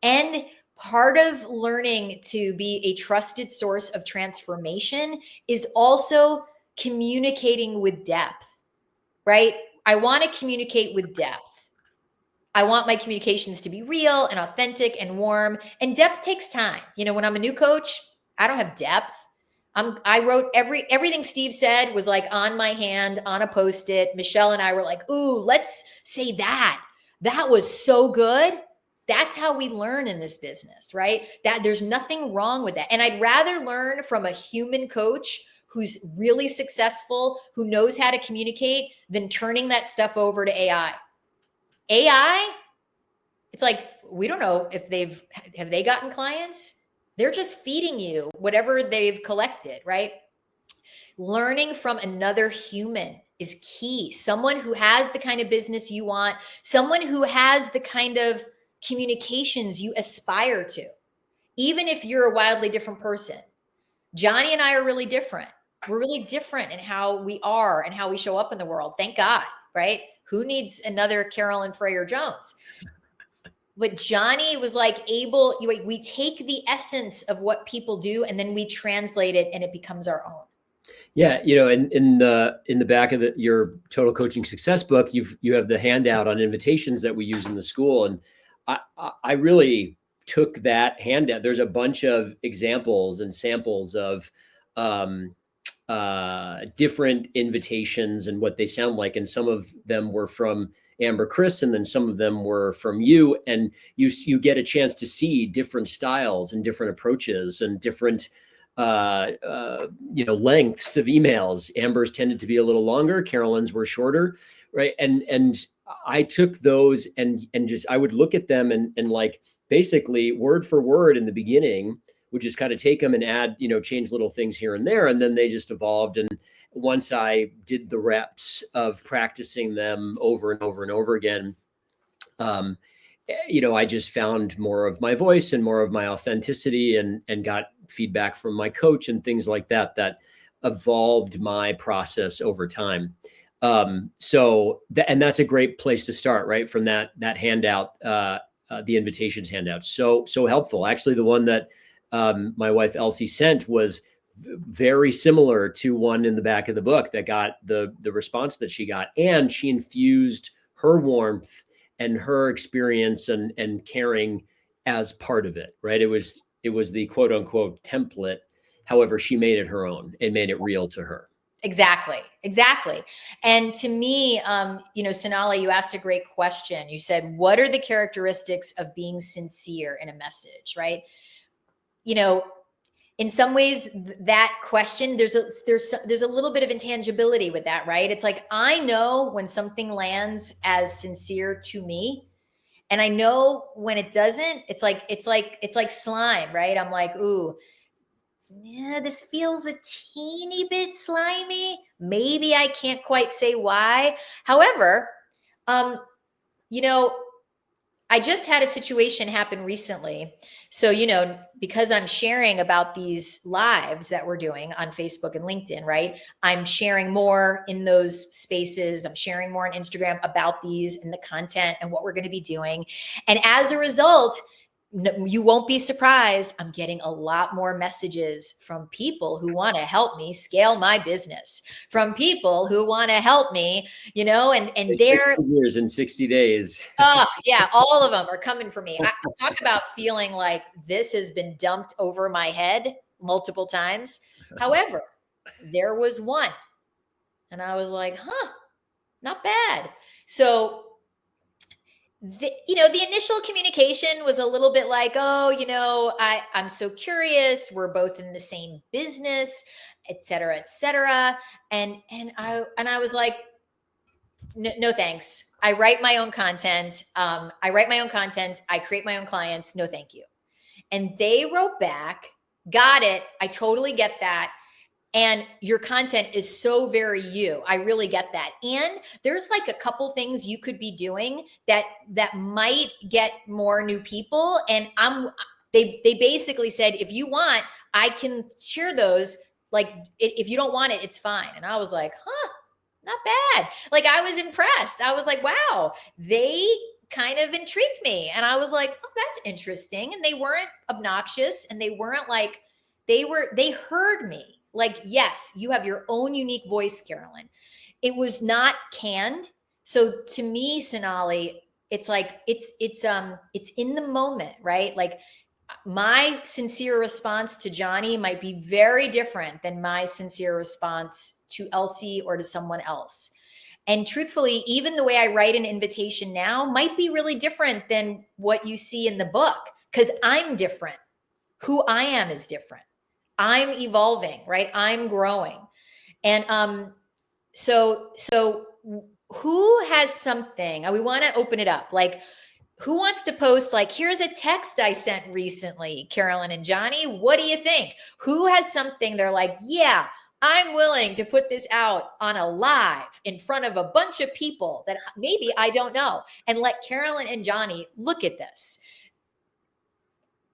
And part of learning to be a trusted source of transformation is also communicating with depth, right? I want to communicate with depth. I want my communications to be real and authentic and warm. And depth takes time. When I'm a new coach, I don't have depth. I wrote everything Steve said was like on my hand on a Post-it. Michelle and I were like, ooh, let's say that. That was so good. That's how we learn in this business, right? That there's nothing wrong with that. And I'd rather learn from a human coach who's really successful, who knows how to communicate, than turning that stuff over to AI. AI, it's like, we don't know if have they gotten clients? They're just feeding you whatever they've collected, right? Learning from another human is key. Someone who has the kind of business you want, someone who has the kind of communications you aspire to, even if you're a wildly different person. Johnny and I are really different. We're really different in how we are and how we show up in the world. Thank God, right? Who needs another Carolyn Freyer-Jones? But Johnny was like able, we take the essence of what people do and then we translate it and it becomes our own. Yeah, you know, in the back of your Total Coaching Success book, you have the handout on invitations that we use in the school, and I really took that handout. There's a bunch of examples and samples of um, different invitations and what they sound like, and some of them were from Amber Chris, and then some of them were from you, and you get a chance to see different styles and different approaches and different lengths of emails. Amber's tended to be a little longer, Carolyn's were shorter, right? And I took those and just I would look at them and like basically word for word in the beginning would just kind of take them and add, change little things here and there, and then they just evolved. And once I did the reps of practicing them over and over and over again, I just found more of my voice and more of my authenticity, and got feedback from my coach and things like that evolved my process over time. And that's a great place to start, right? From that handout, the invitations handout. So helpful. Actually, the one that my wife Elsie sent was very similar to one in the back of the book that got the response that she got, and she infused her warmth and her experience and caring as part of it, right? It was the quote unquote template. However, she made it her own and made it real to her. Exactly. And to me, Sonali, you asked a great question. You said, what are the characteristics of being sincere in a message, right? In some ways that question, there's a little bit of intangibility with that, right? It's like, I know when something lands as sincere to me, and I know when it doesn't. It's like slime, right? I'm like, ooh, yeah, this feels a teeny bit slimy. Maybe I can't quite say why. However, um, I just had a situation happen recently. So, because I'm sharing about these lives that we're doing on Facebook and LinkedIn, right? I'm sharing more in those spaces. I'm sharing more on Instagram about these and the content and what we're going to be doing. And as a result, you won't be surprised, I'm getting a lot more messages from people who want to help me scale my business, from people who want to help me, and they're 60 years in 60 days. Oh, yeah, all of them are coming for me. I talk about feeling like this has been dumped over my head multiple times. However, there was one, and I was like, not bad. So the initial communication was a little bit like, oh, I'm so curious. We're both in the same business, et cetera, et cetera. And I was like, no, thanks. I write my own content. I create my own clients. No, thank you. And they wrote back, got it. I totally get that. And your content is so very you. I really get that. And there's like a couple things you could be doing that might get more new people. And they basically said, if you want, I can share those. Like, if you don't want it, it's fine. And I was like, not bad. Like, I was impressed. I was like, wow, they kind of intrigued me. And I was like, oh, that's interesting. And they weren't obnoxious, and they weren't like, they heard me. Like, yes, you have your own unique voice, Carolyn. It was not canned. So to me, Sonali, it's like, it's in the moment, right? Like, my sincere response to Johnny might be very different than my sincere response to Elsie or to someone else. And truthfully, even the way I write an invitation now might be really different than what you see in the book, because I'm different. Who I am is different. I'm evolving, right? I'm growing. And so who has something? We want to open it up. Like, who wants to post, like, here's a text I sent recently, Carolyn and Johnny, what do you think? Who has something they're like, yeah, I'm willing to put this out on a live in front of a bunch of people that maybe I don't know, and let Carolyn and Johnny look at this.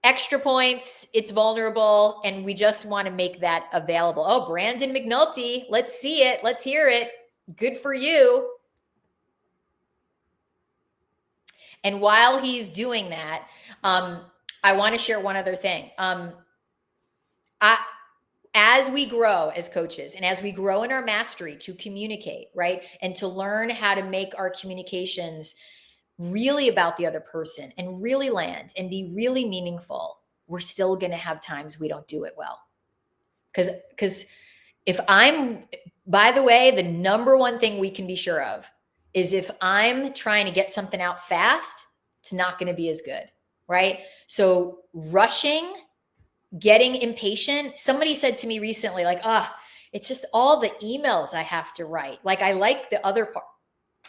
extra points. It's vulnerable, and we just want to make that available. Oh, Brandon McNulty, let's see it. Let's hear it. Good for you. And while he's doing that, I want to share one other thing. As we grow as coaches and as we grow in our mastery to communicate, right, and to learn how to make our communications really about the other person and really land and be really meaningful, we're still going to have times we don't do it well. Because if I'm, by the way, the number one thing we can be sure of is if I'm trying to get something out fast, it's not going to be as good, right? So rushing, getting impatient. Somebody said to me recently, like, it's just all the emails I have to write. Like, I like the other part.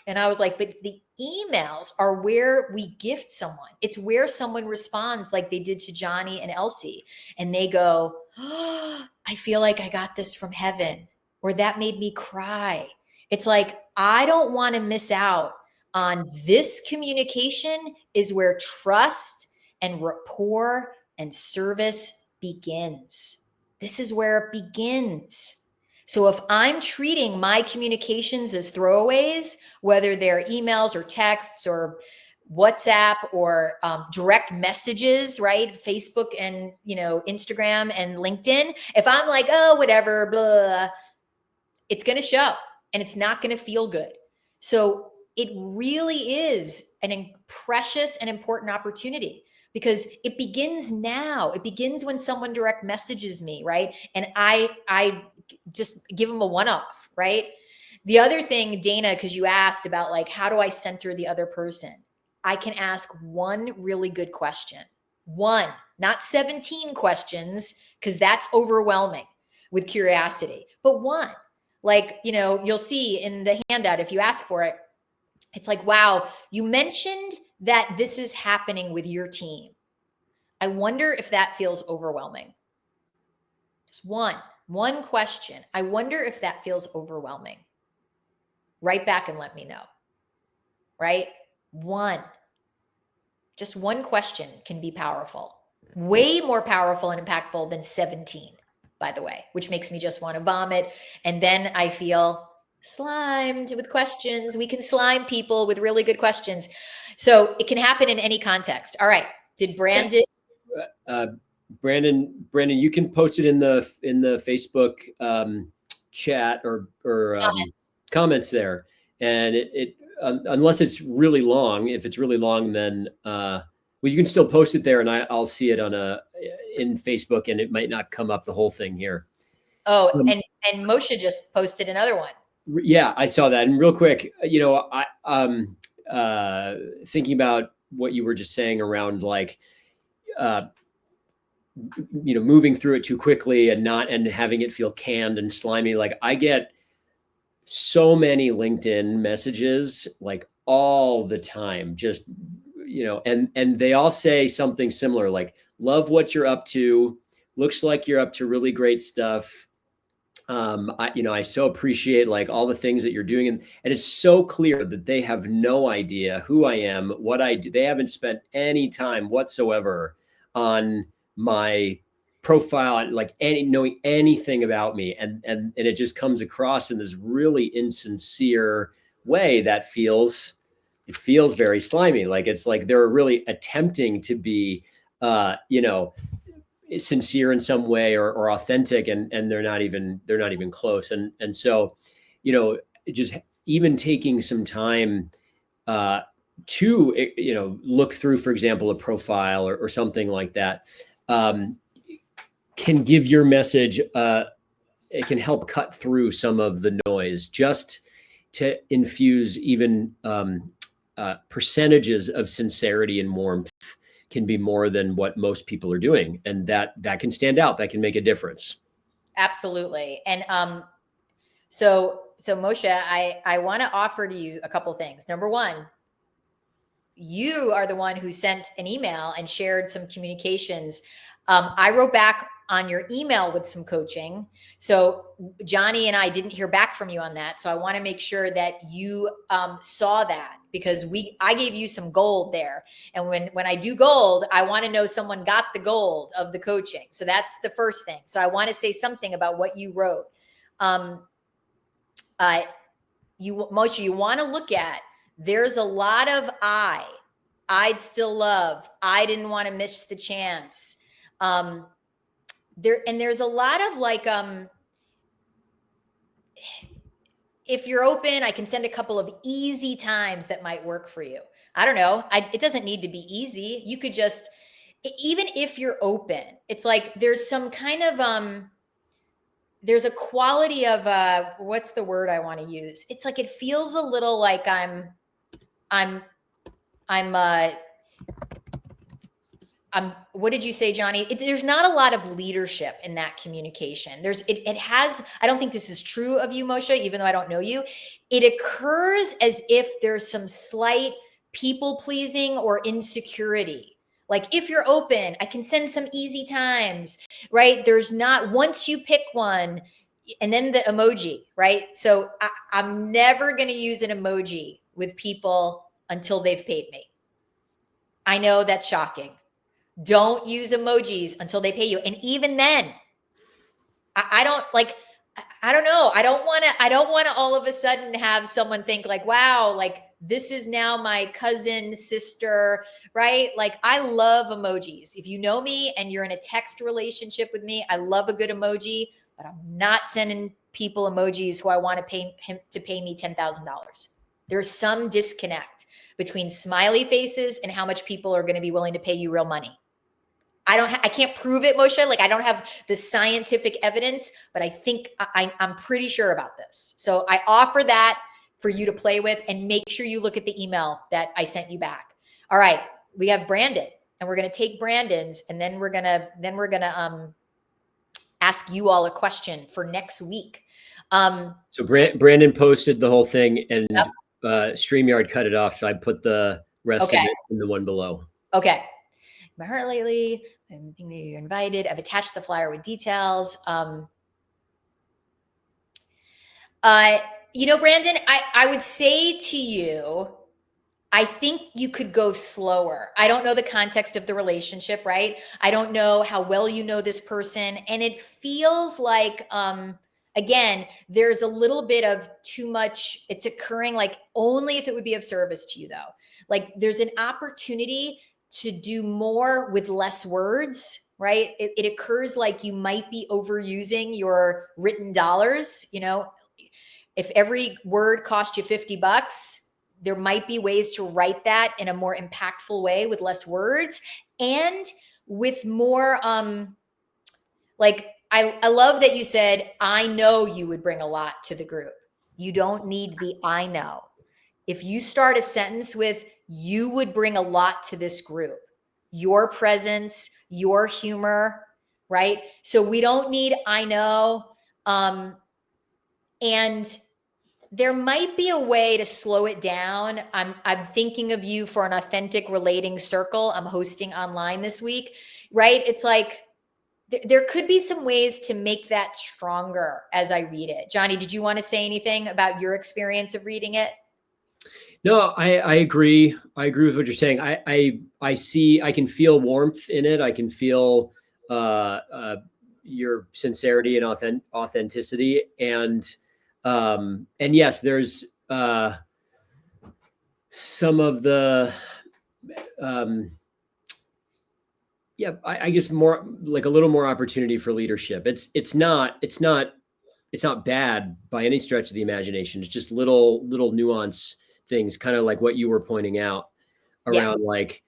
And I was like, but the emails are where we gift someone. It's where someone responds like they did to Johnny and Elsie. And they go, oh, I feel like I got this from heaven, or that made me cry. It's like, I don't want to miss out on this. Communication is where trust and rapport and service begins. This is where it begins. So if I'm treating my communications as throwaways, whether they're emails or texts or WhatsApp or direct messages, right? Facebook and, Instagram and LinkedIn. If I'm like, oh, whatever, blah, it's going to show and it's not going to feel good. So it really is a precious and important opportunity because it begins now. It begins when someone direct messages me, right? And I just give them a one-off, right? The other thing, Dana, because you asked about like, how do I center the other person? I can ask one really good question. One, not 17 questions, because that's overwhelming with curiosity, but one. Like, you'll see in the handout, if you ask for it, it's like, wow, you mentioned that this is happening with your team. I wonder if that feels overwhelming. Just one question. I wonder if that feels overwhelming. Write back and let me know. Right? Just one question can be powerful. Way more powerful and impactful than 17, by the way, which makes me just want to vomit. And then I feel slimed with questions. We can slime people with really good questions. So it can happen in any context. All right. Did Brandon? Brandon, you can post it in the Facebook chat or comments there. And it unless it's really long, if it's really long, then well, you can still post it there, and I'll see it in Facebook, and it might not come up the whole thing here. Oh, and Moshe just posted another one. Yeah, I saw that. And real quick, I thinking about what you were just saying around like moving through it too quickly and having it feel canned and slimy. Like I get so many LinkedIn messages like all the time, just and they all say something similar, like love what you're up to, looks like you're up to really great stuff. I so appreciate like all the things that you're doing, and it's so clear that they have no idea who I am, what I do. They haven't spent any time whatsoever on my profile, like knowing anything about me, and it just comes across in this really insincere way that feels very slimy. Like it's like they're really attempting to be sincere in some way or authentic, and they're not even close. And so just even taking some time to look through, for example, a profile or something like that, can give your message, it can help cut through some of the noise, just to infuse even percentages of sincerity and warmth can be more than what most people are doing. And that can stand out, that can make a difference. Absolutely. And so Moshe, I want to offer to you a couple things. Number one, you are the one who sent an email and shared some communications. I wrote back on your email with some coaching. So Johnny and I didn't hear back from you on that. So I want to make sure that you saw that. because I gave you some gold there. And when I do gold, I want to know someone got the gold of the coaching. So that's the first thing. So I want to say something about what you wrote. Moshe, you want to look at, there's a lot of I'd still love, I didn't want to miss the chance. There's a lot of like, if you're open, I can send a couple of easy times that might work for you. I don't know. It doesn't need to be easy. You could just, even if you're open, it's like there's some kind of, there's a quality of, what's the word I want to use? It's like, it feels a little like what did you say, Johnny? There's not a lot of leadership in that communication. It has, I don't think this is true of you, Moshe, even though I don't know you. It occurs as if there's some slight people pleasing or insecurity. Like, if you're open, I can send some easy times, right? There's not, once you pick one, and then the emoji, right? So I'm never going to use an emoji with people until they've paid me. I know that's shocking. Don't use emojis until they pay you. And even then, I don't like, I don't know. I don't want to all of a sudden have someone think like, wow, like this is now my cousin, sister, right? Like, I love emojis. If you know me and you're in a text relationship with me, I love a good emoji, but I'm not sending people emojis who I want to pay him to pay me $10,000. There's some disconnect between smiley faces and how much people are going to be willing to pay you real money. I can't prove it, Moshe. Like, I don't have the scientific evidence, but I think I'm pretty sure about this. So I offer that for you to play with, and make sure you look at the email that I sent you back. All right. We have Brandon, and we're going to take Brandon's, and then we're going to ask you all a question for next week. So Brandon posted the whole thing, and yep. StreamYard cut it off. So I put the rest of it in the one below. Okay. My heart lately, I'm thinking you're invited. I've attached the flyer with details. Brandon, I would say to you, I think you could go slower. I don't know the context of the relationship, right? I don't know how well you know this person. And it feels like, again, there's a little bit of too much. It's occurring like only if it would be of service to you, though. Like, there's an opportunity to do more with less words, right? It occurs like you might be overusing your written dollars. If every word cost you $50, there might be ways to write that in a more impactful way with less words and with more, like, I love that you said, I know you would bring a lot to the group. You don't need the I know. If you start a sentence with, you would bring a lot to this group, your presence, your humor, right? So we don't need I know. And there might be a way to slow it down. I'm thinking of you for an authentic relating circle I'm hosting online this week, right? It's like, there could be some ways to make that stronger as I read it. Johnny, did you want to say anything about your experience of reading it? No, I agree. I agree with what you're saying. I can feel warmth in it. I can feel your sincerity and authenticity. And yes, there's some of the, I guess more like a little more opportunity for leadership. It's not bad by any stretch of the imagination. It's just little nuance things, kind of like what you were pointing out around, like,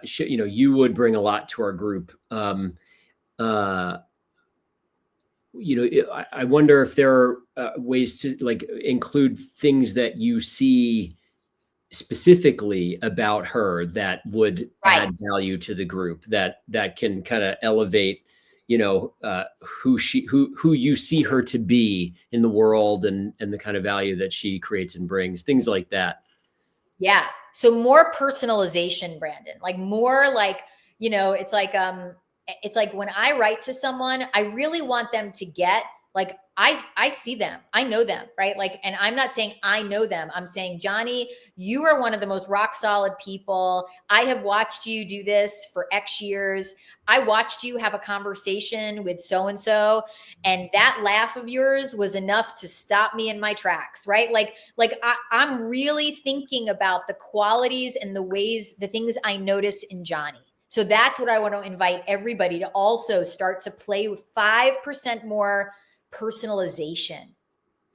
you would bring a lot to our group. I wonder if there are ways to like include things that you see specifically about her that would add value to the group, that can kind of elevate, who you see her to be in the world, and the kind of value that she creates and brings, things like that. Yeah. So more personalization, Brandon, like more like, it's like when I write to someone, I really want them to get, like, I see them. I know them, right? Like, and I'm not saying I know them. I'm saying, Johnny, you are one of the most rock solid people. I have watched you do this for X years. I watched you have a conversation with so-and-so, and that laugh of yours was enough to stop me in my tracks, right? I'm really thinking about the qualities and the ways, the things I notice in Johnny. So that's what I want to invite everybody to also start to play with 5% more personalization,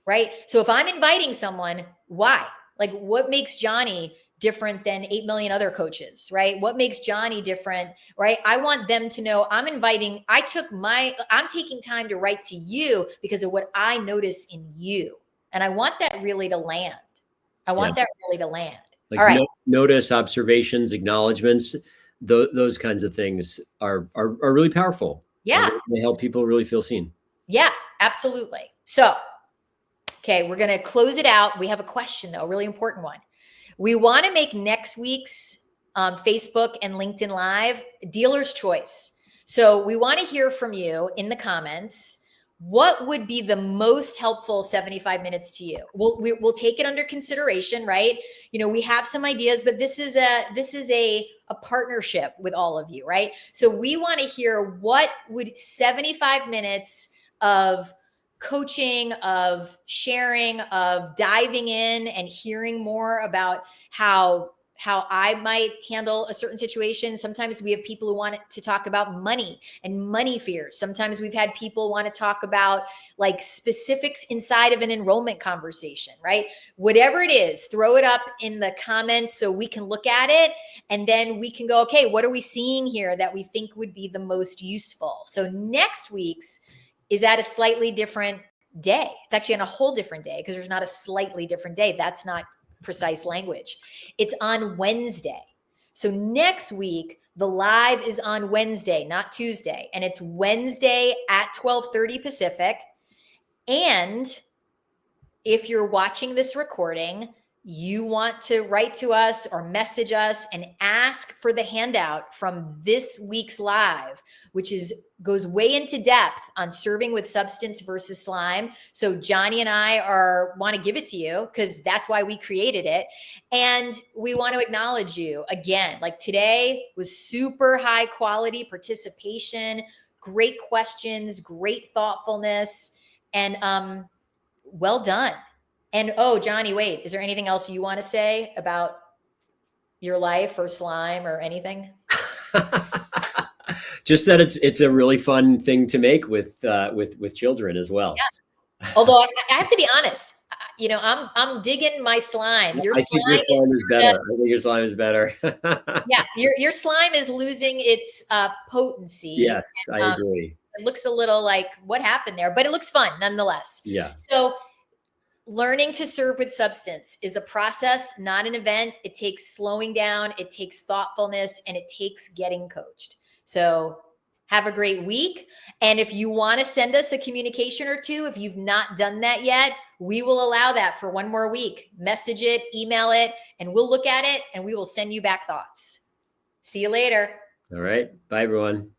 right? So if I'm inviting someone, why? Like, what makes Johnny different than 8 million other coaches, right? What makes Johnny different, right? I want them to know I'm taking time to write to you because of what I notice in you. And I want that really to land. I want that really to land. Like, All right. notice, observations, acknowledgments, those kinds of things are really powerful. Yeah. They help people really feel seen. Yeah, absolutely. So, okay, we're going to close it out. We have a question, though, a really important one. We want to make next week's Facebook and LinkedIn Live dealer's choice. So we want to hear from you in the comments. What would be the most helpful 75 minutes to you? We'll take it under consideration, right? You know, we have some ideas, but this is a partnership with all of you, right? So we want to hear, what would 75 minutes of coaching, of sharing, of diving in and hearing more about how I might handle a certain situation. Sometimes we have people who want to talk about money and money fears. Sometimes we've had people want to talk about like specifics inside of an enrollment conversation, right? Whatever it is, throw it up in the comments so we can look at it, and then we can go, okay, what are we seeing here that we think would be the most useful? So next week's is at a slightly different day. It's actually on a whole different day, because there's not a slightly different day. That's not precise language. It's on Wednesday. So next week, the live is on Wednesday, not Tuesday. And it's Wednesday at 12:30 Pacific. And if you're watching this recording, you want to write to us or message us and ask for the handout from this week's live, which goes way into depth on serving with substance versus slime. So Johnny and I want to give it to you because that's why we created it. And we want to acknowledge you again. Like, today was super high quality participation, great questions, great thoughtfulness, and well done. And oh, Johnny, wait, is there anything else you want to say about your life or slime or anything? Just that it's a really fun thing to make with children as well. Yeah. Although I have to be honest, you know, I'm digging my slime. Your I think your slime is better. I think your slime is better. Yeah, your slime is losing its potency. Yes, And, I agree. it looks a little like, what happened there? But it looks fun nonetheless. Yeah. So learning to serve with substance is a process, not an event. It takes slowing down, it takes thoughtfulness, and it takes getting coached. So have a great week. And if you want to send us a communication or two, if you've not done that yet, we will allow that for one more week. Message it, email it, and we'll look at it and we will send you back thoughts. See you later. All right. Bye, everyone.